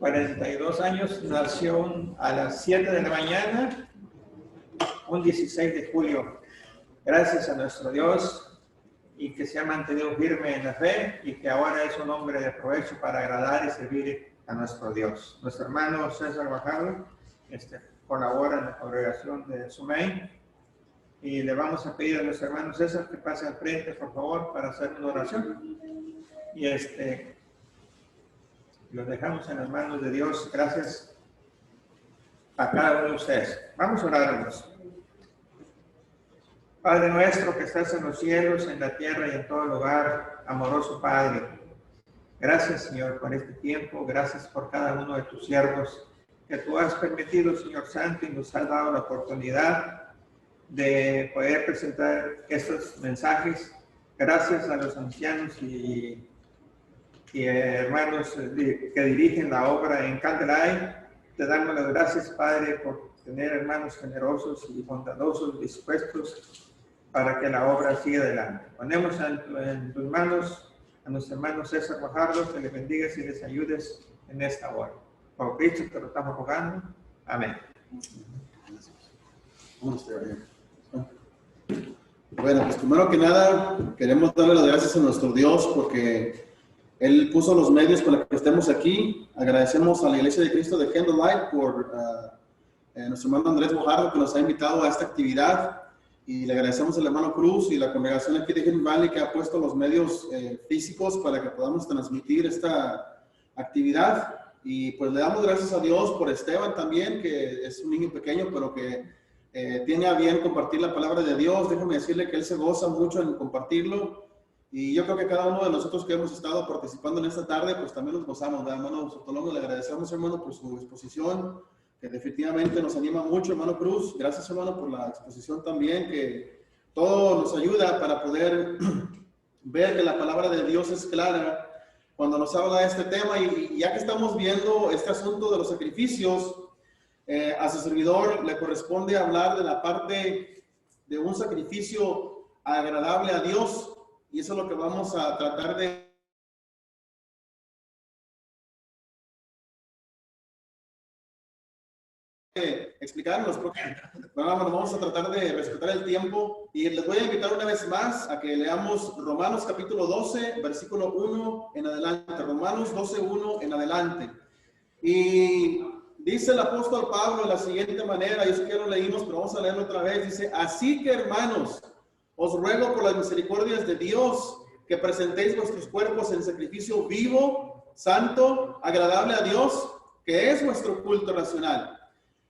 42 años. Nació a las 7 de la mañana, un 16 de julio. Gracias a nuestro Dios, y que se ha mantenido firme en la fe y que ahora es un hombre de provecho para agradar y servir a nuestro Dios. Nuestro hermano César Guajardo colabora en la congregación de Sumey y le vamos a pedir a nuestro hermano César que pase al frente, por favor, para hacer una oración. Y los dejamos en las manos de Dios. Gracias a cada uno de ustedes. Vamos a orarnos. Padre nuestro que estás en los cielos, en la tierra y en todo lugar, amoroso Padre, Gracias, Señor, por este tiempo. Gracias por cada uno de tus siervos que tú has permitido, Señor Santo, y nos has dado la oportunidad de poder presentar estos mensajes. Gracias a los ancianos y hermanos que dirigen la obra en Candlelight. Te damos las gracias, Padre, por tener hermanos generosos y bondadosos, dispuestos para que la obra siga adelante. Ponemos en tus manos a nuestro hermano César Guajardo, que le bendigas y les ayudes en esta hora. Por Cristo te lo estamos rogando. Amén. Bueno, pues primero que nada, queremos darle las gracias a nuestro Dios porque Él puso los medios para que estemos aquí. Agradecemos a la Iglesia de Cristo de Candlelight por nuestro hermano Andrés Guajardo, que nos ha invitado a esta actividad. Y le agradecemos al hermano Cruz y la congregación aquí de Hidden Valley, que ha puesto los medios físicos para que podamos transmitir esta actividad. Y pues le damos gracias a Dios por Esteban también, que es un niño pequeño, pero que tiene a bien compartir la palabra de Dios. Déjame decirle que él se goza mucho en compartirlo. Y yo creo que cada uno de nosotros que hemos estado participando en esta tarde, pues también nos gozamos, ¿verdad, hermano Sotolongo? Le agradecemos, hermano, por su exposición, que definitivamente nos anima mucho, hermano Cruz. Gracias, hermano, por la exposición también, que todo nos ayuda para poder ver que la palabra de Dios es clara cuando nos habla de este tema. Y ya que estamos viendo este asunto de los sacrificios, a su servidor le corresponde hablar de la parte de un sacrificio agradable a Dios. Y eso es lo que vamos a tratar de explicar en los próximos programas. Vamos a tratar de respetar el tiempo y les voy a invitar una vez más a que leamos Romanos capítulo 12, versículo 1 en adelante. Romanos 12, 1 en adelante. Y dice el apóstol Pablo de la siguiente manera, yo sé que ya lo leímos, pero vamos a leerlo otra vez. Dice: así que, hermanos, os ruego por las misericordias de Dios que presentéis vuestros cuerpos en sacrificio vivo, santo, agradable a Dios, que es vuestro culto racional.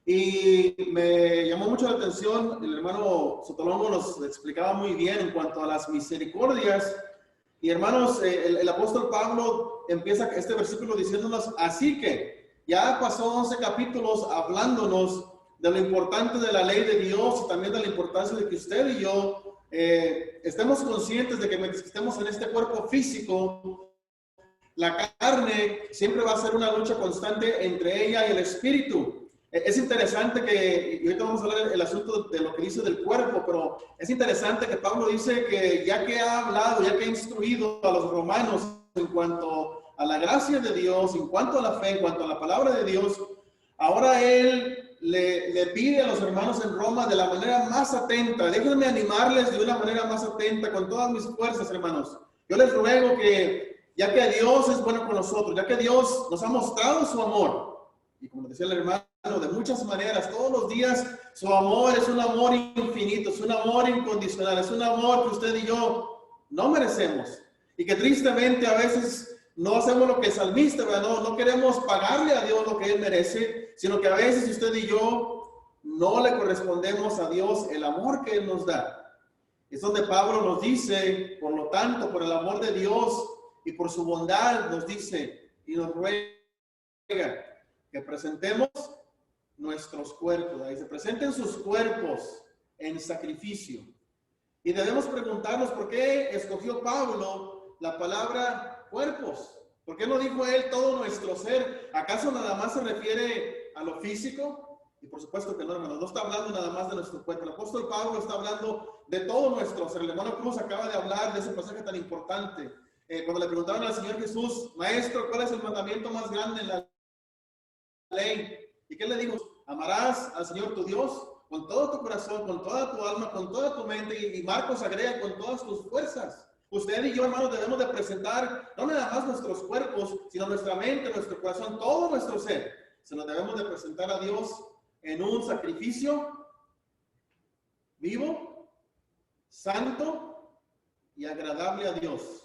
Y me llamó mucho la atención, el hermano Sotolongo nos explicaba muy bien en cuanto a las misericordias. Y hermanos, el apóstol Pablo empieza este versículo diciéndonos: así que ya pasó 11 capítulos hablándonos de lo importante de la ley de Dios y también de la importancia de que usted y yo estemos conscientes de que mientras estemos en este cuerpo físico, la carne siempre va a ser una lucha constante entre ella y el espíritu. Es interesante que, y ahorita vamos a hablar del asunto de lo que dice del cuerpo, pero es interesante que Pablo dice que ya que ha hablado, ya que ha instruido a los romanos en cuanto a la gracia de Dios, en cuanto a la fe, en cuanto a la palabra de Dios, ahora él le pide a los hermanos en Roma de la manera más atenta. Déjenme animarles de una manera más atenta, con todas mis fuerzas, hermanos. Yo les ruego que, ya que Dios es bueno con nosotros, ya que Dios nos ha mostrado su amor, y como decía el hermano, de muchas maneras, todos los días, su amor es un amor infinito, es un amor incondicional, es un amor que usted y yo no merecemos, y que tristemente a veces no hacemos lo que el salmista, ¿verdad? No queremos pagarle a Dios lo que Él merece, sino que a veces usted y yo no le correspondemos a Dios el amor que Él nos da. Es donde Pablo nos dice, por lo tanto, por el amor de Dios y por su bondad, nos dice y nos ruega que presentemos nuestros cuerpos. Ahí se presenten sus cuerpos en sacrificio. Y debemos preguntarnos por qué escogió Pablo la palabra cuerpos. ¿Por qué no dijo él todo nuestro ser? ¿Acaso nada más se refiere a lo físico? Y por supuesto que no, hermano, no está hablando nada más de nuestro cuerpo. El apóstol Pablo está hablando de todo nuestro ser. El hermano Cruz acaba de hablar de ese pasaje tan importante. Cuando le preguntaron al Señor Jesús: Maestro, ¿cuál es el mandamiento más grande en la ley? ¿Y qué le dijo? Amarás al Señor tu Dios con todo tu corazón, con toda tu alma, con toda tu mente. Y Marcos agrega: con todas tus fuerzas. Usted y yo, hermanos, debemos de presentar no nada más nuestros cuerpos, sino nuestra mente, nuestro corazón, todo nuestro ser. Se lo debemos de presentar a Dios en un sacrificio vivo, santo y agradable a Dios.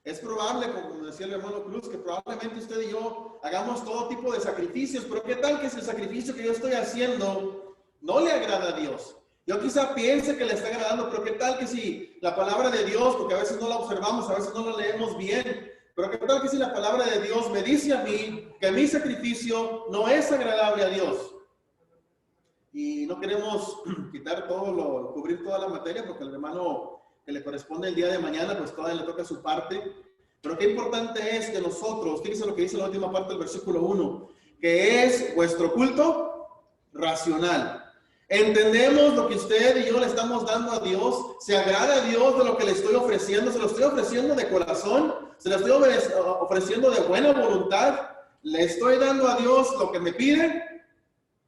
Es probable, como decía el hermano Cruz, que probablemente usted y yo hagamos todo tipo de sacrificios, pero ¿qué tal que si el sacrificio que yo estoy haciendo no le agrada a Dios? Yo quizá piense que le está agradando, pero ¿qué tal que si la palabra de Dios, porque a veces no la observamos, a veces no la leemos bien, Pero ¿qué tal que si la palabra de Dios me dice a mí que mi sacrificio no es agradable a Dios? Y no queremos quitar todo cubrir toda la materia, porque el hermano que le corresponde el día de mañana, pues todavía le toca su parte. Pero qué importante es que nosotros, fíjense lo que dice la última parte del versículo 1, que es vuestro culto racional. Entendemos lo que usted y yo le estamos dando a Dios, se agrada a Dios de lo que le estoy ofreciendo, se lo estoy ofreciendo de corazón, se lo estoy ofreciendo de buena voluntad, le estoy dando a Dios lo que me pide,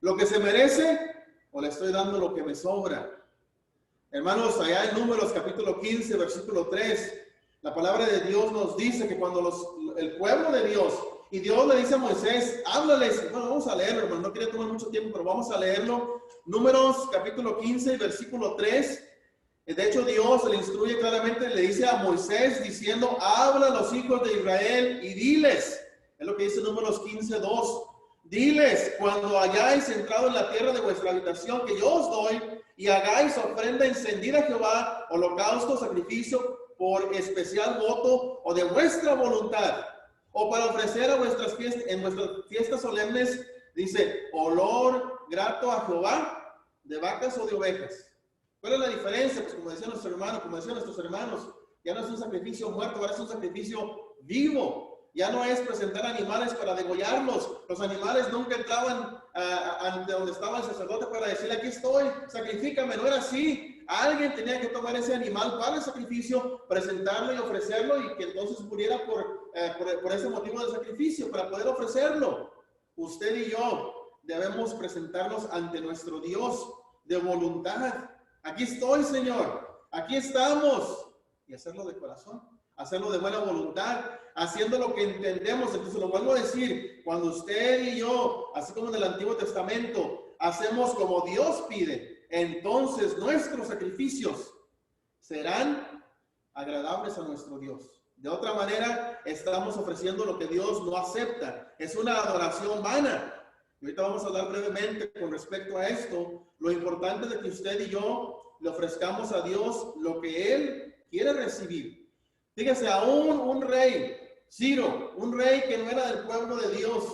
lo que se merece, o le estoy dando lo que me sobra. Hermanos, allá en Números capítulo 15, versículo 3, la palabra de Dios nos dice que cuando el pueblo de Dios, y Dios le dice a Moisés, háblales, bueno, vamos a leerlo, hermano, no quería tomar mucho tiempo, pero vamos a leerlo. Números capítulo 15, versículo 3. De hecho, Dios le instruye claramente, le dice a Moisés diciendo, habla a los hijos de Israel y diles, es lo que dice Números 15, 2. Diles, cuando hayáis entrado en la tierra de vuestra habitación que yo os doy, y hagáis ofrenda encendida a Jehová, holocausto, sacrificio, por especial voto o de vuestra voluntad, o para ofrecer a vuestras fiestas, en vuestras fiestas solemnes, dice, olor grato a Jehová, de vacas o de ovejas. ¿Cuál es la diferencia? Pues como decían nuestros hermanos, ya no es un sacrificio muerto, ahora es un sacrificio vivo. Ya no es presentar animales para degollarlos. Los animales nunca entraban ante donde estaba el sacerdote para decirle, aquí estoy, sacrifícame. No era así. Alguien tenía que tomar ese animal para el sacrificio, presentarlo y ofrecerlo, y que entonces muriera por ese motivo del sacrificio, para poder ofrecerlo. Usted y yo debemos presentarnos ante nuestro Dios de voluntad. Aquí estoy, Señor, aquí estamos, y hacerlo de corazón, hacerlo de buena voluntad, haciendo lo que entendemos. Entonces lo vuelvo a decir, cuando usted y yo, así como en el Antiguo Testamento, hacemos como Dios pide, entonces nuestros sacrificios serán agradables a nuestro Dios. De otra manera, estamos ofreciendo lo que Dios no acepta. Es una adoración vana. Y ahorita vamos a hablar brevemente con respecto a esto. Lo importante es que usted y yo le ofrezcamos a Dios lo que Él quiere recibir. Fíjese, aún un rey, Ciro, un rey que no era del pueblo de Dios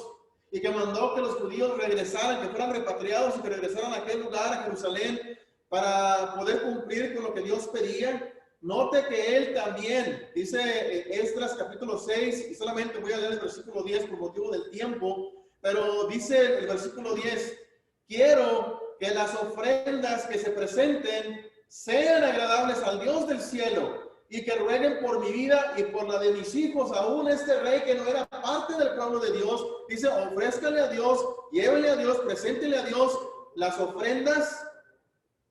y que mandó que los judíos regresaran, que fueran repatriados y que regresaran a aquel lugar, a Jerusalén, para poder cumplir con lo que Dios pedía. Note que él también, dice Esdras capítulo 6, y solamente voy a leer el versículo 10 por motivo del tiempo, pero dice el versículo 10, quiero que las ofrendas que se presenten sean agradables al Dios del cielo, y que rueguen por mi vida y por la de mis hijos. Aún este rey que no era parte del pueblo de Dios, dice, ofrézcale a Dios, llévele a Dios, preséntele a Dios las ofrendas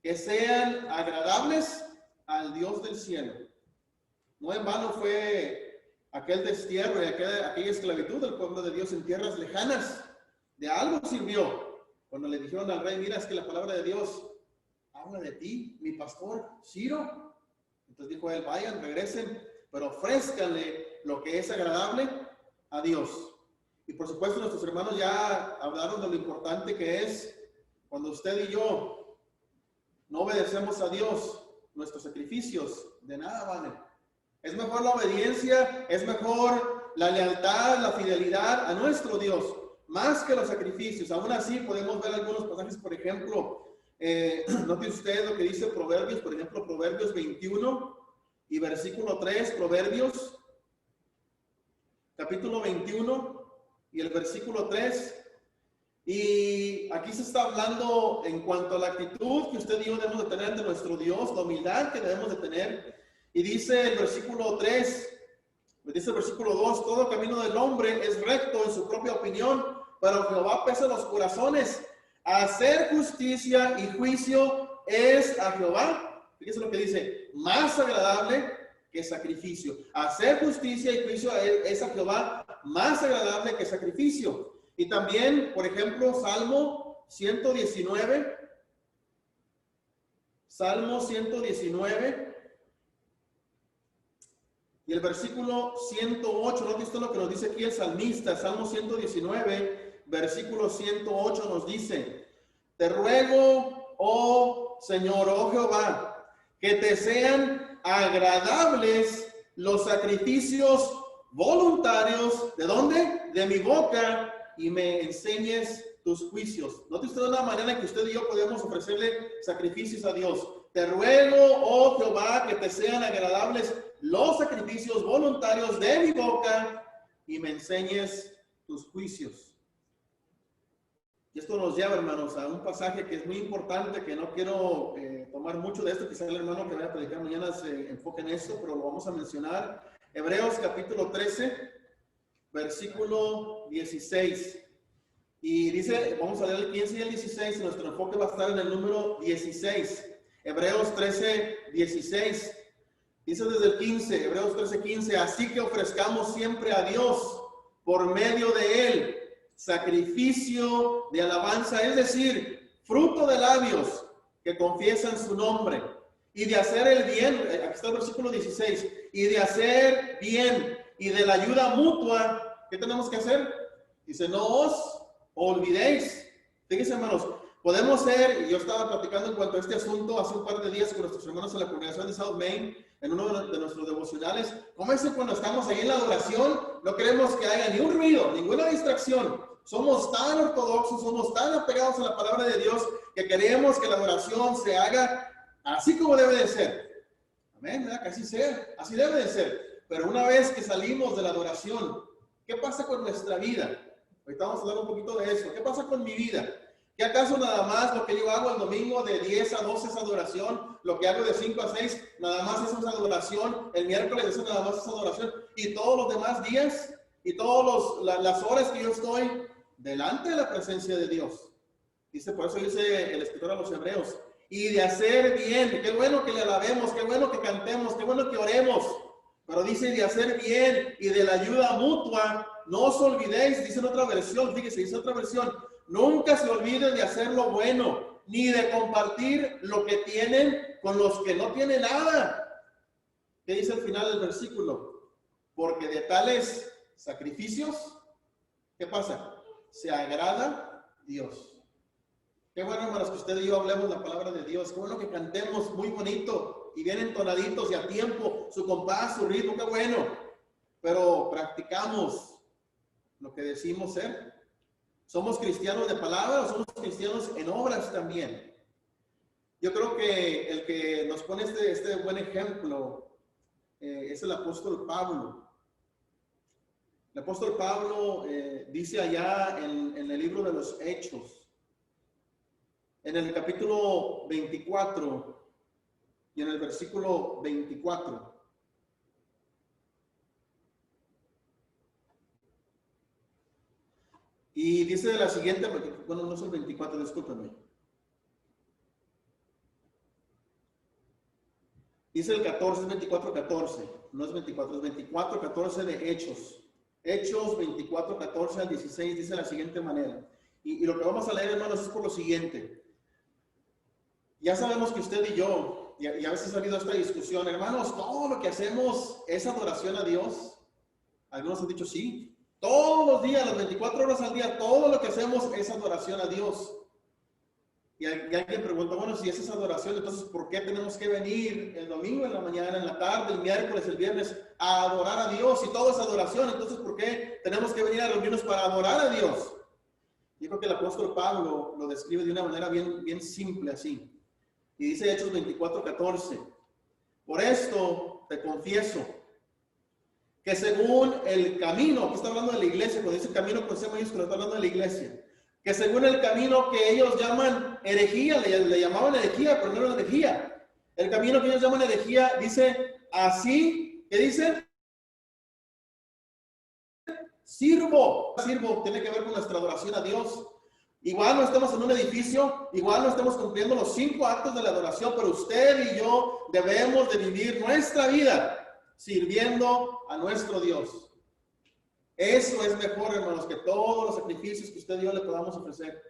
que sean agradables al Dios del cielo. No en vano fue aquel destierro y aquella esclavitud del pueblo de Dios en tierras lejanas. De algo sirvió cuando le dijeron al rey, mira, es que la palabra de Dios habla de ti, mi pastor Ciro. Entonces dijo él, vayan, regresen, pero ofrézcanle lo que es agradable a Dios. Y por supuesto nuestros hermanos ya hablaron de lo importante que es cuando usted y yo no obedecemos a Dios, nuestros sacrificios de nada valen. Es mejor la obediencia, es mejor la lealtad, la fidelidad a nuestro Dios, más que los sacrificios. Aún así podemos ver algunos pasajes, por ejemplo, note usted lo que dice Proverbios, por ejemplo, Proverbios 21 y versículo 3, Proverbios, capítulo 21 y el versículo 3. Y aquí se está hablando en cuanto a la actitud que usted y yo debemos de tener ante nuestro Dios, la humildad que debemos de tener. Y dice el versículo 3, dice el versículo 2, todo camino del hombre es recto en su propia opinión, pero Jehová pesa los corazones. Hacer justicia y juicio es a Jehová, fíjese lo que dice, más agradable que sacrificio. Hacer justicia y juicio es a Jehová, más agradable que sacrificio. Y también, por ejemplo, Salmo 119, y el versículo 108, ¿no? Esto es lo que nos dice aquí el salmista, Salmo 119, versículo 108 nos dice, te ruego, oh Señor, oh Jehová, que te sean agradables los sacrificios voluntarios, ¿de dónde? De mi boca, y me enseñes tus juicios. Note usted una manera en que usted y yo podemos ofrecerle sacrificios a Dios. Te ruego, oh Jehová, que te sean agradables los sacrificios voluntarios de mi boca y me enseñes tus juicios. Y esto nos lleva, hermanos, a un pasaje que es muy importante, que no quiero tomar mucho de esto, quizá el hermano que vaya a predicar mañana se enfoque en esto, pero lo vamos a mencionar. Hebreos capítulo 13, versículo 16. Y dice, vamos a leer el 15 y el 16, y nuestro enfoque va a estar en el número 16. Hebreos 13, 16. Dice desde el 15, Hebreos 13, 15, así que ofrezcamos siempre a Dios por medio de Él sacrificio de alabanza, es decir, fruto de labios que confiesan su nombre, y de hacer el bien, aquí está el versículo 16, y de hacer bien y de la ayuda mutua, ¿qué tenemos que hacer? Dice, no os olvidéis. Fíjense, hermanos, podemos ser, y yo estaba platicando en cuanto a este asunto hace un par de días con nuestros hermanos en la congregación de South Main, en uno de nuestros devocionales. ¿Cómo es que cuando estamos ahí en la adoración no queremos que haya ni un ruido, ninguna distracción? Somos tan ortodoxos, somos tan apegados a la palabra de Dios que queremos que la adoración se haga así como debe de ser. Amén, ¿verdad? Que así sea, así debe de ser. Pero una vez que salimos de la adoración, ¿qué pasa con nuestra vida? Ahorita vamos a hablar un poquito de eso. ¿Qué pasa con mi vida? ¿Qué acaso nada más lo que yo hago el domingo de 10 a 12 es adoración? Lo que hago de 5 a 6 nada más es adoración. El miércoles eso nada más es adoración. Y todos los demás días y todas las horas que yo estoy delante de la presencia de Dios. Dice, por eso dice el escritor a los Hebreos, y de hacer bien. Qué bueno que le alabemos, qué bueno que cantemos, qué bueno que oremos. Pero dice de hacer bien y de la ayuda mutua. No os olvidéis, dice en otra versión, fíjese, dice otra versión, nunca se olviden de hacer lo bueno, ni de compartir lo que tienen con los que no tienen nada. ¿Qué dice al final del versículo? Porque de tales sacrificios, ¿qué pasa? Se agrada Dios. Qué bueno, hermanos, que usted y yo hablemos la palabra de Dios. Qué bueno que cantemos muy bonito y bien entonaditos y a tiempo, su compás, su ritmo, qué bueno. Pero practicamos lo que decimos ser. ¿Somos cristianos de palabra o somos cristianos en obras también? Yo creo que el que nos pone este buen ejemplo es el apóstol Pablo. El apóstol Pablo dice allá en el libro de los Hechos, en el capítulo 24 y en el versículo 24. Y dice de la siguiente, bueno, no es el 24, discúlpenme. Dice el 14, es 24, 14. No es 24, es 24, 14 de Hechos. Hechos 24, 14 al 16 dice de la siguiente manera. Y lo que vamos a leer, hermanos, es por lo siguiente. Ya sabemos que usted y yo, y a veces ha habido esta discusión, hermanos, todo lo que hacemos es adoración a Dios. Algunos han dicho sí. Todos los días, las 24 horas al día, todo lo que hacemos es adoración a Dios. Y alguien pregunta, bueno, si esa es adoración, entonces, ¿por qué tenemos que venir el domingo en la mañana, en la tarde, el miércoles, el viernes, a adorar a Dios? Si todo es adoración, entonces, ¿por qué tenemos que venir a reunirnos para adorar a Dios? Yo creo que el apóstol Pablo lo describe de una manera bien simple así. Y dice Hechos 24, 14. Por esto te confieso que según el camino, aquí está hablando de la iglesia, cuando dice camino con C mayúscula, está hablando de la iglesia, que según el camino que ellos llaman herejía, le llamaban herejía, pero no era herejía. El camino que ellos llaman herejía dice así, ¿qué dice? Sirvo, tiene que ver con nuestra adoración a Dios. Igual no estamos en un edificio, igual no estamos cumpliendo los 5 actos de la adoración, pero usted y yo debemos de vivir nuestra vida sirviendo a nuestro Dios. Eso es mejor, hermanos, que todos los sacrificios que usted y yo le podamos ofrecer.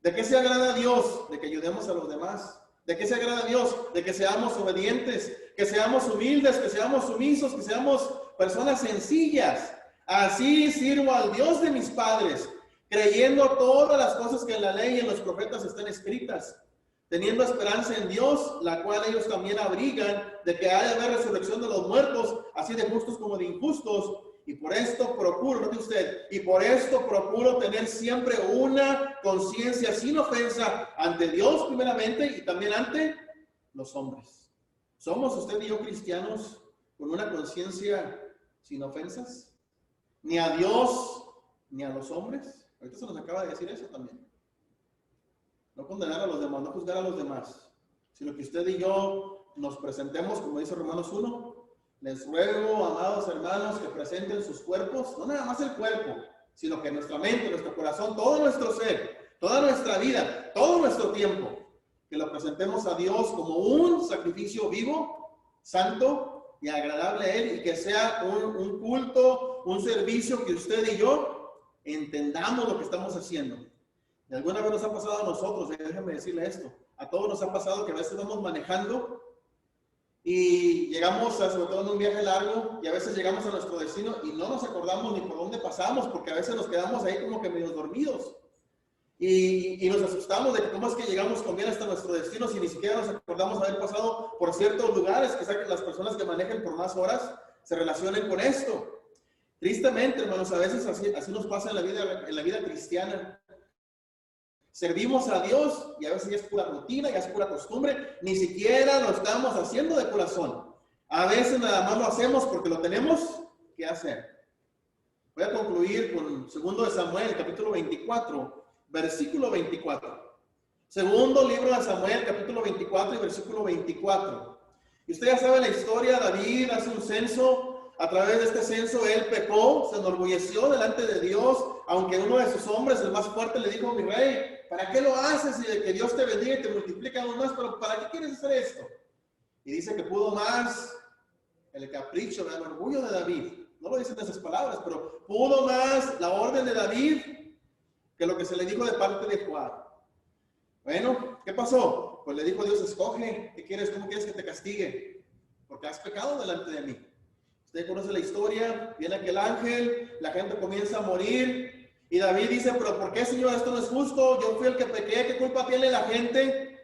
¿De qué se agrada a Dios? De que ayudemos a los demás. ¿De qué se agrada a Dios? De que seamos obedientes, que seamos humildes, que seamos sumisos, que seamos personas sencillas. Así sirvo al Dios de mis padres, creyendo todas las cosas que en la ley y en los profetas están escritas, teniendo esperanza en Dios, la cual ellos también abrigan, de que haya de haber resurrección de los muertos, así de justos como de injustos, Y por esto procuro, note usted, y por esto procuro tener siempre una conciencia sin ofensa ante Dios primeramente y también ante los hombres. ¿Somos usted y yo cristianos con una conciencia sin ofensas? Ni a Dios, ni a los hombres. Ahorita se nos acaba de decir eso también. No condenar a los demás, no juzgar a los demás, sino que usted y yo nos presentemos, como dice Romanos 1, les ruego, amados hermanos, que presenten sus cuerpos, no nada más el cuerpo, sino que nuestra mente, nuestro corazón, todo nuestro ser, toda nuestra vida, todo nuestro tiempo, que lo presentemos a Dios como un sacrificio vivo, santo y agradable a Él, y que sea un culto, un servicio que usted y yo entendamos lo que estamos haciendo. Y alguna vez nos ha pasado a nosotros, déjenme decirle esto, a todos nos ha pasado que a veces vamos manejando y llegamos, sobre todo en un viaje largo, y a veces llegamos a nuestro destino y no nos acordamos ni por dónde pasamos, porque a veces nos quedamos ahí como que medio dormidos. Y nos asustamos de que cómo es que llegamos con bien hasta nuestro destino si ni siquiera nos acordamos haber pasado por ciertos lugares, que las personas que manejen por más horas se relacionen con esto. Tristemente, hermanos, a veces así nos pasa en la vida cristiana. Servimos a Dios y a veces ya es pura rutina, ya es pura costumbre, ni siquiera lo estamos haciendo de corazón. A veces nada más lo hacemos porque lo tenemos que hacer. Voy a concluir con 2 de Samuel, capítulo 24, versículo 24. Segundo libro de Samuel, capítulo 24 y versículo 24. Y usted ya sabe la historia, David hace un censo. A través de este censo él pecó, se enorgulleció delante de Dios, aunque uno de sus hombres, el más fuerte, le dijo: mi rey, ¿para qué lo haces? Y de que Dios te bendiga y te multiplique aún más, pero ¿para qué quieres hacer esto? Y dice que pudo más el capricho, el orgullo de David. No lo dicen esas palabras, pero pudo más la orden de David que lo que se le dijo de parte de Joab. Bueno, ¿qué pasó? Pues le dijo Dios: escoge, ¿qué quieres? ¿Cómo quieres que te castigue? Porque has pecado delante de mí. Usted conoce la historia, viene aquel ángel, la gente comienza a morir, y David dice: pero ¿por qué, Señor? Esto no es justo, yo fui el que pequé, ¿qué culpa tiene la gente?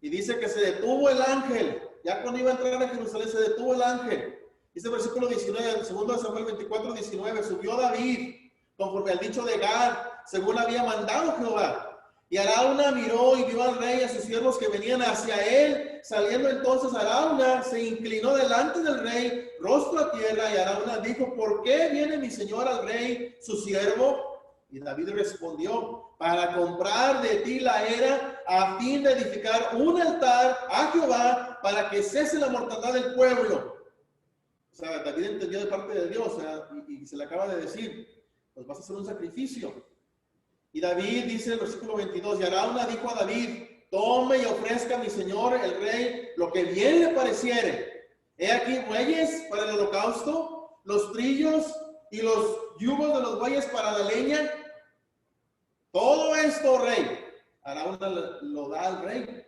Y dice que se detuvo el ángel, ya cuando iba a entrar a Jerusalén se detuvo el ángel. Dice versículo 19, el 2 de Samuel 24, 19, subió David, conforme al dicho de Gad, según había mandado Jehová. Y Arauna miró y vio al rey y a sus siervos que venían hacia él. Saliendo entonces Arauna, se inclinó delante del rey, rostro a tierra, y Arauna dijo: ¿por qué viene mi señor al rey, su siervo? Y David respondió: para comprar de ti la era, a fin de edificar un altar a Jehová, para que cese la mortandad del pueblo. O sea, David entendió de parte de Dios, o sea, y se le acaba de decir: pues vas a hacer un sacrificio. Y David dice en el versículo 22, y Arauna dijo a David: tome y ofrezca a mi señor el rey lo que bien le pareciere. He aquí bueyes para el holocausto, los trillos y los yugos de los bueyes para la leña. Todo esto, rey. Arauna lo da al rey.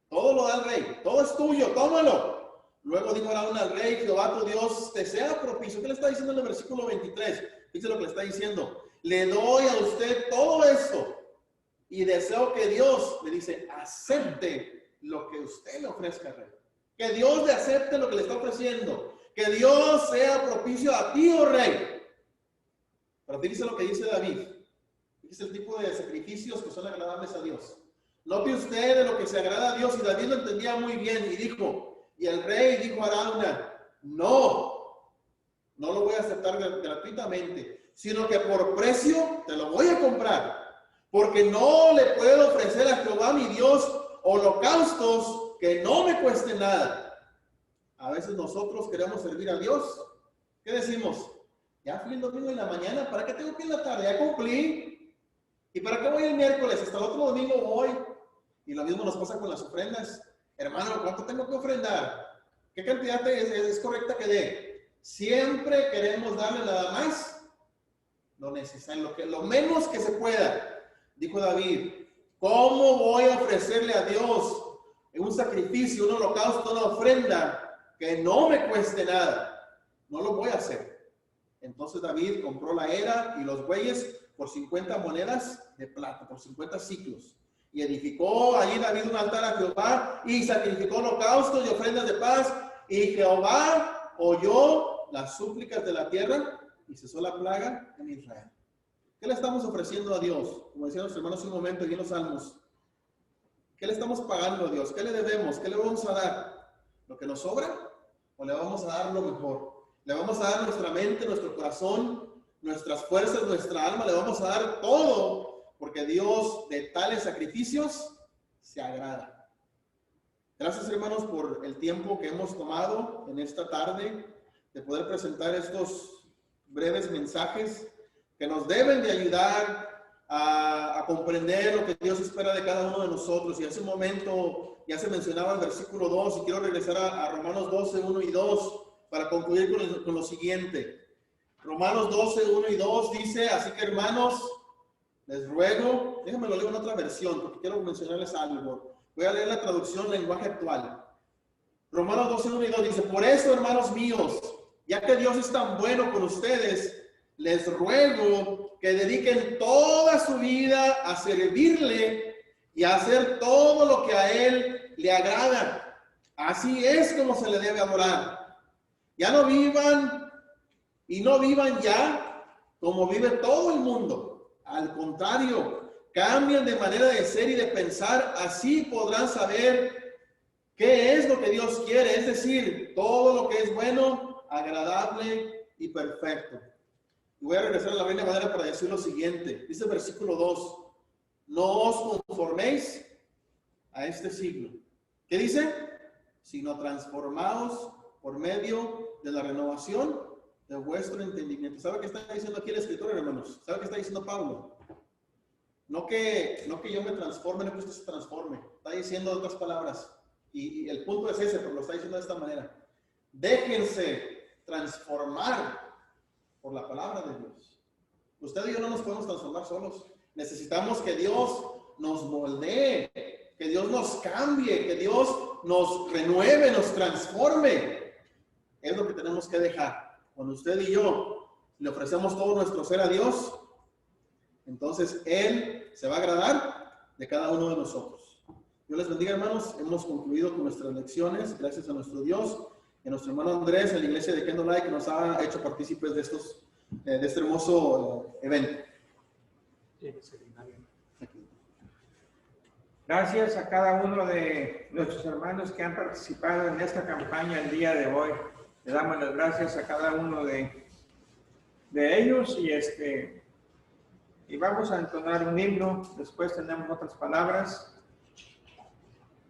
Todo lo da al rey. Todo es tuyo, tómalo. Luego dijo Arauna al rey: Jehová tu Dios te sea propicio. ¿Qué le está diciendo en el versículo 23? Dice lo que le está diciendo: le doy a usted todo esto y deseo que Dios, le dice, acepte lo que usted le ofrezca, rey. Que Dios le acepte lo que le está ofreciendo. Que Dios sea propicio a ti, oh rey. Pero dice lo que dice David. Dice el tipo de sacrificios que son agradables a Dios. Note usted de lo que se agrada a Dios, y David lo entendía muy bien y dijo, y el rey dijo a Arauna: no lo voy a aceptar gratuitamente, sino que por precio te lo voy a comprar, porque no le puedo ofrecer a Jehová mi Dios holocaustos que no me cuesten nada. A veces nosotros queremos servir a Dios. ¿Qué decimos? Ya fui el domingo en la mañana, ¿para qué tengo que ir en la tarde? Ya cumplí. ¿Y para qué voy el miércoles? Hasta el otro domingo voy. Y lo mismo nos pasa con las ofrendas. Hermano, ¿cuánto tengo que ofrendar? ¿Qué cantidad es correcta que dé? Siempre queremos darle nada más lo necesario, lo menos que se pueda. Dijo David: ¿cómo voy a ofrecerle a Dios un sacrificio, un holocausto, una ofrenda que no me cueste nada? No lo voy a hacer. Entonces David compró la era y los bueyes por 50 monedas de plata, por 50 ciclos. Y edificó allí David un altar a Jehová y sacrificó holocaustos y ofrendas de paz. Y Jehová oyó las súplicas de la tierra y cesó la plaga en Israel. ¿Qué le estamos ofreciendo a Dios? Como decían los hermanos hace un momento aquí en los Salmos. ¿Qué le estamos pagando a Dios? ¿Qué le debemos? ¿Qué le vamos a dar? ¿Lo que nos sobra? ¿O le vamos a dar lo mejor? Le vamos a dar nuestra mente, nuestro corazón, nuestras fuerzas, nuestra alma. Le vamos a dar todo, porque Dios de tales sacrificios se agrada. Gracias, hermanos, por el tiempo que hemos tomado en esta tarde de poder presentar estos breves mensajes que nos deben de ayudar a comprender lo que Dios espera de cada uno de nosotros. Y hace un momento ya se mencionaba el versículo 2 y quiero regresar a Romanos 12, 1 y 2 para concluir con lo siguiente. Romanos 12, 1 y 2 dice, así que hermanos, les ruego, déjenme lo leo en otra versión porque quiero mencionarles algo. Voy a leer la traducción lenguaje actual. Romanos 12, 1 y 2 dice, por eso, hermanos míos, ya que Dios es tan bueno con ustedes, les ruego que dediquen toda su vida a servirle y a hacer todo lo que a Él le agrada. Así es como se le debe adorar. Ya no vivan y no vivan ya como vive todo el mundo. Al contrario, cambien de manera de ser y de pensar. Así podrán saber qué es lo que Dios quiere. Es decir, todo lo que es bueno, agradable y perfecto. Y voy a regresar a la Reina Valera para decir lo siguiente. Dice el versículo 2. No os conforméis a este siglo. ¿Qué dice? Sino transformaos por medio de la renovación de vuestro entendimiento. ¿Sabe qué está diciendo aquí el escritor, hermanos? ¿Sabe qué está diciendo Pablo? No que yo me transforme, no que usted se transforme. Está diciendo otras palabras. Y el punto es ese, pero lo está diciendo de esta manera. Déjense transformar por la palabra de Dios. Usted y yo no nos podemos transformar solos. Necesitamos que Dios nos moldee, que Dios nos cambie, que Dios nos renueve, nos transforme. Es lo que tenemos que dejar. Cuando usted y yo le ofrecemos todo nuestro ser a Dios, entonces Él se va a agradar de cada uno de nosotros. Dios les bendiga, hermanos. Hemos concluido con nuestras lecciones, gracias a nuestro Dios y a nuestro hermano Andrés, a la iglesia de Candlelight, que nos ha hecho partícipes de este hermoso evento. Gracias a cada uno de nuestros hermanos que han participado en esta campaña el día de hoy. Le damos las gracias a cada uno de ellos y vamos a entonar un himno. Después tenemos otras palabras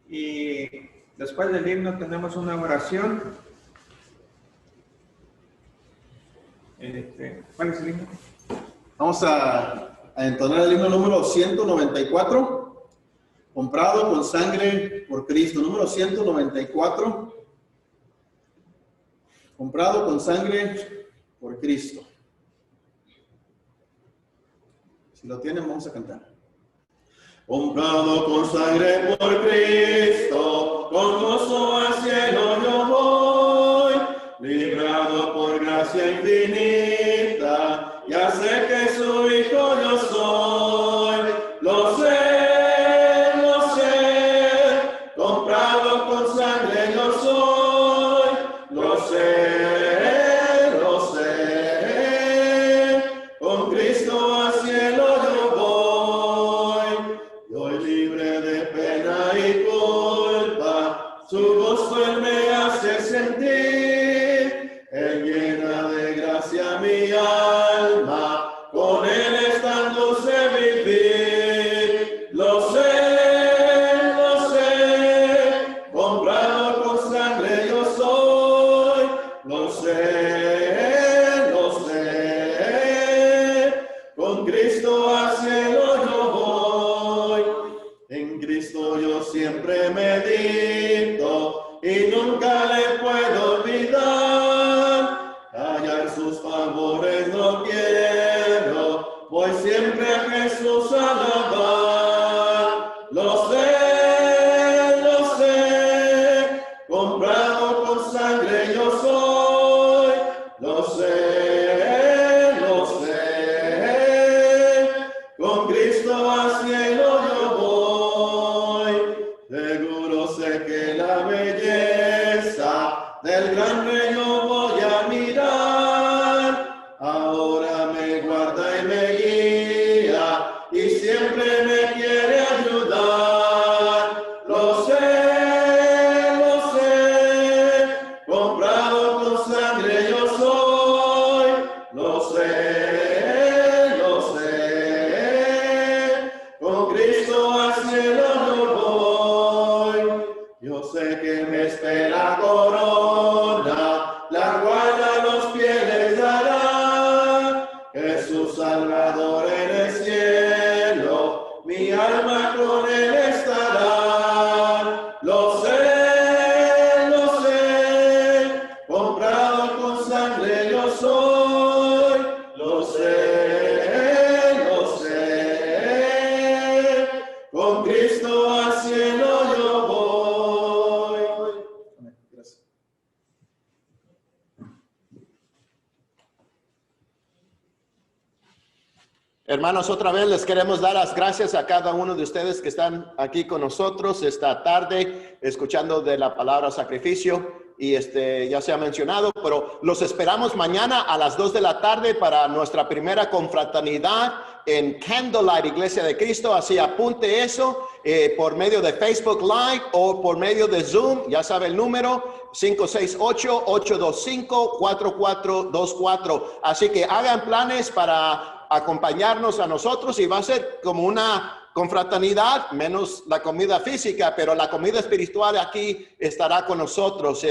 y después del himno tenemos una oración. ¿Cuál es el himno? Vamos a entonar el himno número 194. Comprado con sangre por Cristo. Número 194. Comprado con sangre por Cristo. Si lo tienen, vamos a cantar. Comprado con sangre por Cristo, con gozo al cielo yo voy, librado por gracia infinita, ya sé que su hijo yo soy, lo sé, comprado con sangre yo soy, lo sé, con Cristo al cielo yo voy libre de pena y culpa, su gozo Él me hace sentir, Él llena de gracia mi alma, con Él es tan dulce vivir, lo sé, comprado con sangre yo soy, lo sé, con Cristo al cielo yo voy, en Cristo yo siempre medito y nunca le puedo olvidar, hallar sus favores no quiero, voy siempre a Jesús a alabar, lo sé, comprado con sangre yo soy, lo sé, agua a los pies les dará. Jesús Salvador en el cielo, mi alma con él estará. Lo sé, comprado con sangre yo soy. Lo sé, con Cristo al cielo yo voy. Amén. Gracias. Hermanos, otra vez les queremos dar las gracias a cada uno de ustedes que están aquí con nosotros esta tarde, escuchando de la palabra sacrificio. Y ya se ha mencionado, pero los esperamos mañana a las 2 de la tarde para nuestra primera confraternidad en Candlelight Iglesia de Cristo. Así apunte eso por medio de Facebook Live o por medio de Zoom. Ya sabe el número 568-825-4424. Así que hagan planes para acompañarnos a nosotros y va a ser como una confraternidad, menos la comida física, pero la comida espiritual aquí estará con nosotros.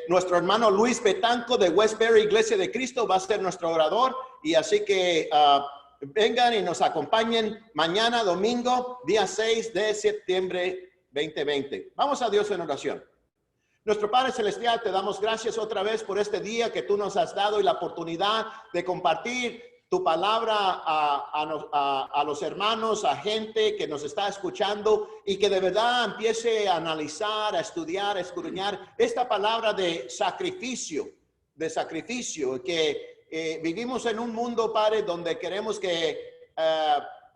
Nuestro hermano Luis Betanco de Westbury Iglesia de Cristo va a ser nuestro orador, y así que vengan y nos acompañen mañana domingo, día 6 de septiembre 2020. Vamos a Dios en oración. Nuestro Padre Celestial, te damos gracias otra vez por este día que tú nos has dado y la oportunidad de compartir tu palabra a los hermanos, a gente que nos está escuchando, y que de verdad empiece a analizar, a estudiar, a escudriñar esta palabra de sacrificio, que vivimos en un mundo, Padre, donde queremos que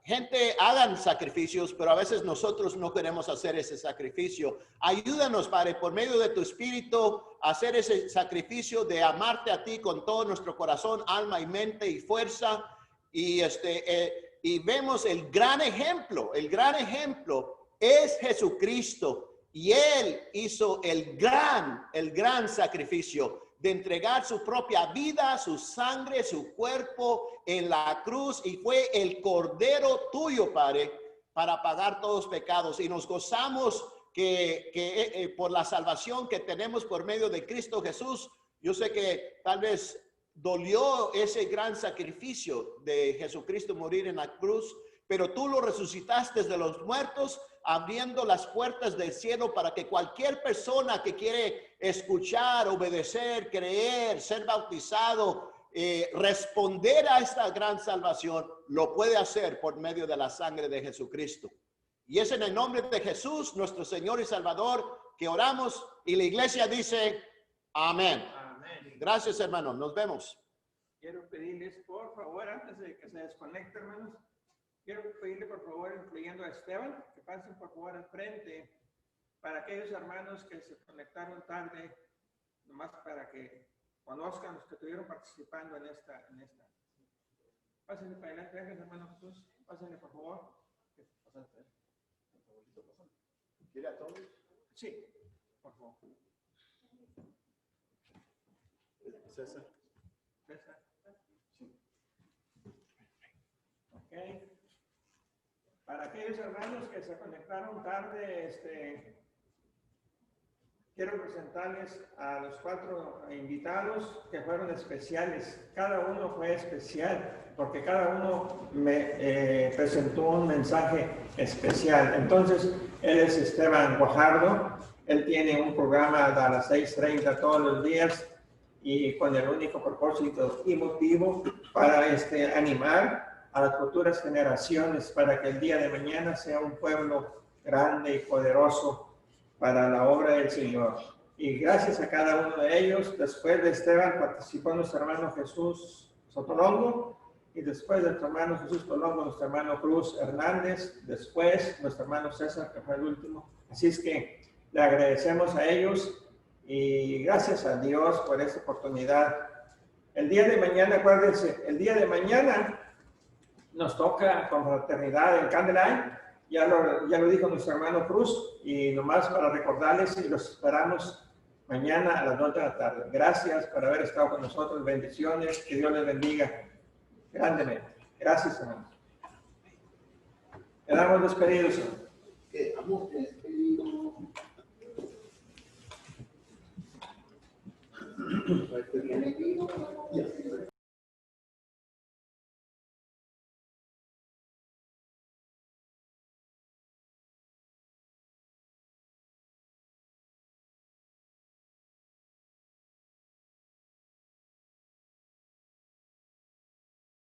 gente hagan sacrificios, pero a veces nosotros no queremos hacer ese sacrificio. Ayúdanos, Padre, por medio de tu Espíritu, a hacer ese sacrificio de amarte a ti con todo nuestro corazón, alma y mente y fuerza. Y vemos el gran ejemplo es Jesucristo, y Él hizo el gran sacrificio de entregar su propia vida, su sangre, su cuerpo en la cruz, y fue el Cordero tuyo, Padre, para pagar todos los pecados. Y nos gozamos que por la salvación que tenemos por medio de Cristo Jesús. Yo sé que tal vez dolió ese gran sacrificio de Jesucristo morir en la cruz, pero tú lo resucitaste de los muertos, abriendo las puertas del cielo para que cualquier persona que quiere escuchar, obedecer, creer, ser bautizado, responder a esta gran salvación, lo puede hacer por medio de la sangre de Jesucristo. Y es en el nombre de Jesús, nuestro Señor y Salvador, que oramos, y la iglesia dice amén. Amén. Gracias, hermanos. Nos vemos. Quiero pedirles, por favor, antes de que se desconecte, hermanos, quiero pedirle, por favor, incluyendo a Esteban, que pasen por favor al frente, para aquellos hermanos que se conectaron tarde, nomás para que conozcan los que estuvieron participando en esta. Pásenle para adelante, vengan, hermano Jesús, pásenle, por favor. ¿Quiere a todos? Sí, por favor. César. Sí. Ok. Para aquellos hermanos que se conectaron tarde, quiero presentarles a los 4 invitados que fueron especiales. Cada uno fue especial porque cada uno me presentó un mensaje especial. Entonces, él es Esteban Guajardo. Él tiene un programa a las 6:30 todos los días, y con el único propósito y motivo para animar a las futuras generaciones para que el día de mañana sea un pueblo grande y poderoso para la obra del Señor. Y gracias a cada uno de ellos, después de Esteban participó nuestro hermano Jesús Sotolongo, y después de nuestro hermano Jesús Sotolongo, nuestro hermano Cruz Hernández, después nuestro hermano César, que fue el último. Así es que le agradecemos a ellos y gracias a Dios por esta oportunidad. El día de mañana, acuérdense, el día de mañana nos toca confraternidad en Candlelight. Ya lo dijo nuestro hermano Cruz, y nomás para recordarles, y los esperamos mañana a las 2 de la tarde. Gracias por haber estado con nosotros. Bendiciones. Que Dios les bendiga grandemente. Gracias, hermanos. Quedamos despedidos. Quedamos despedidos. Esto viene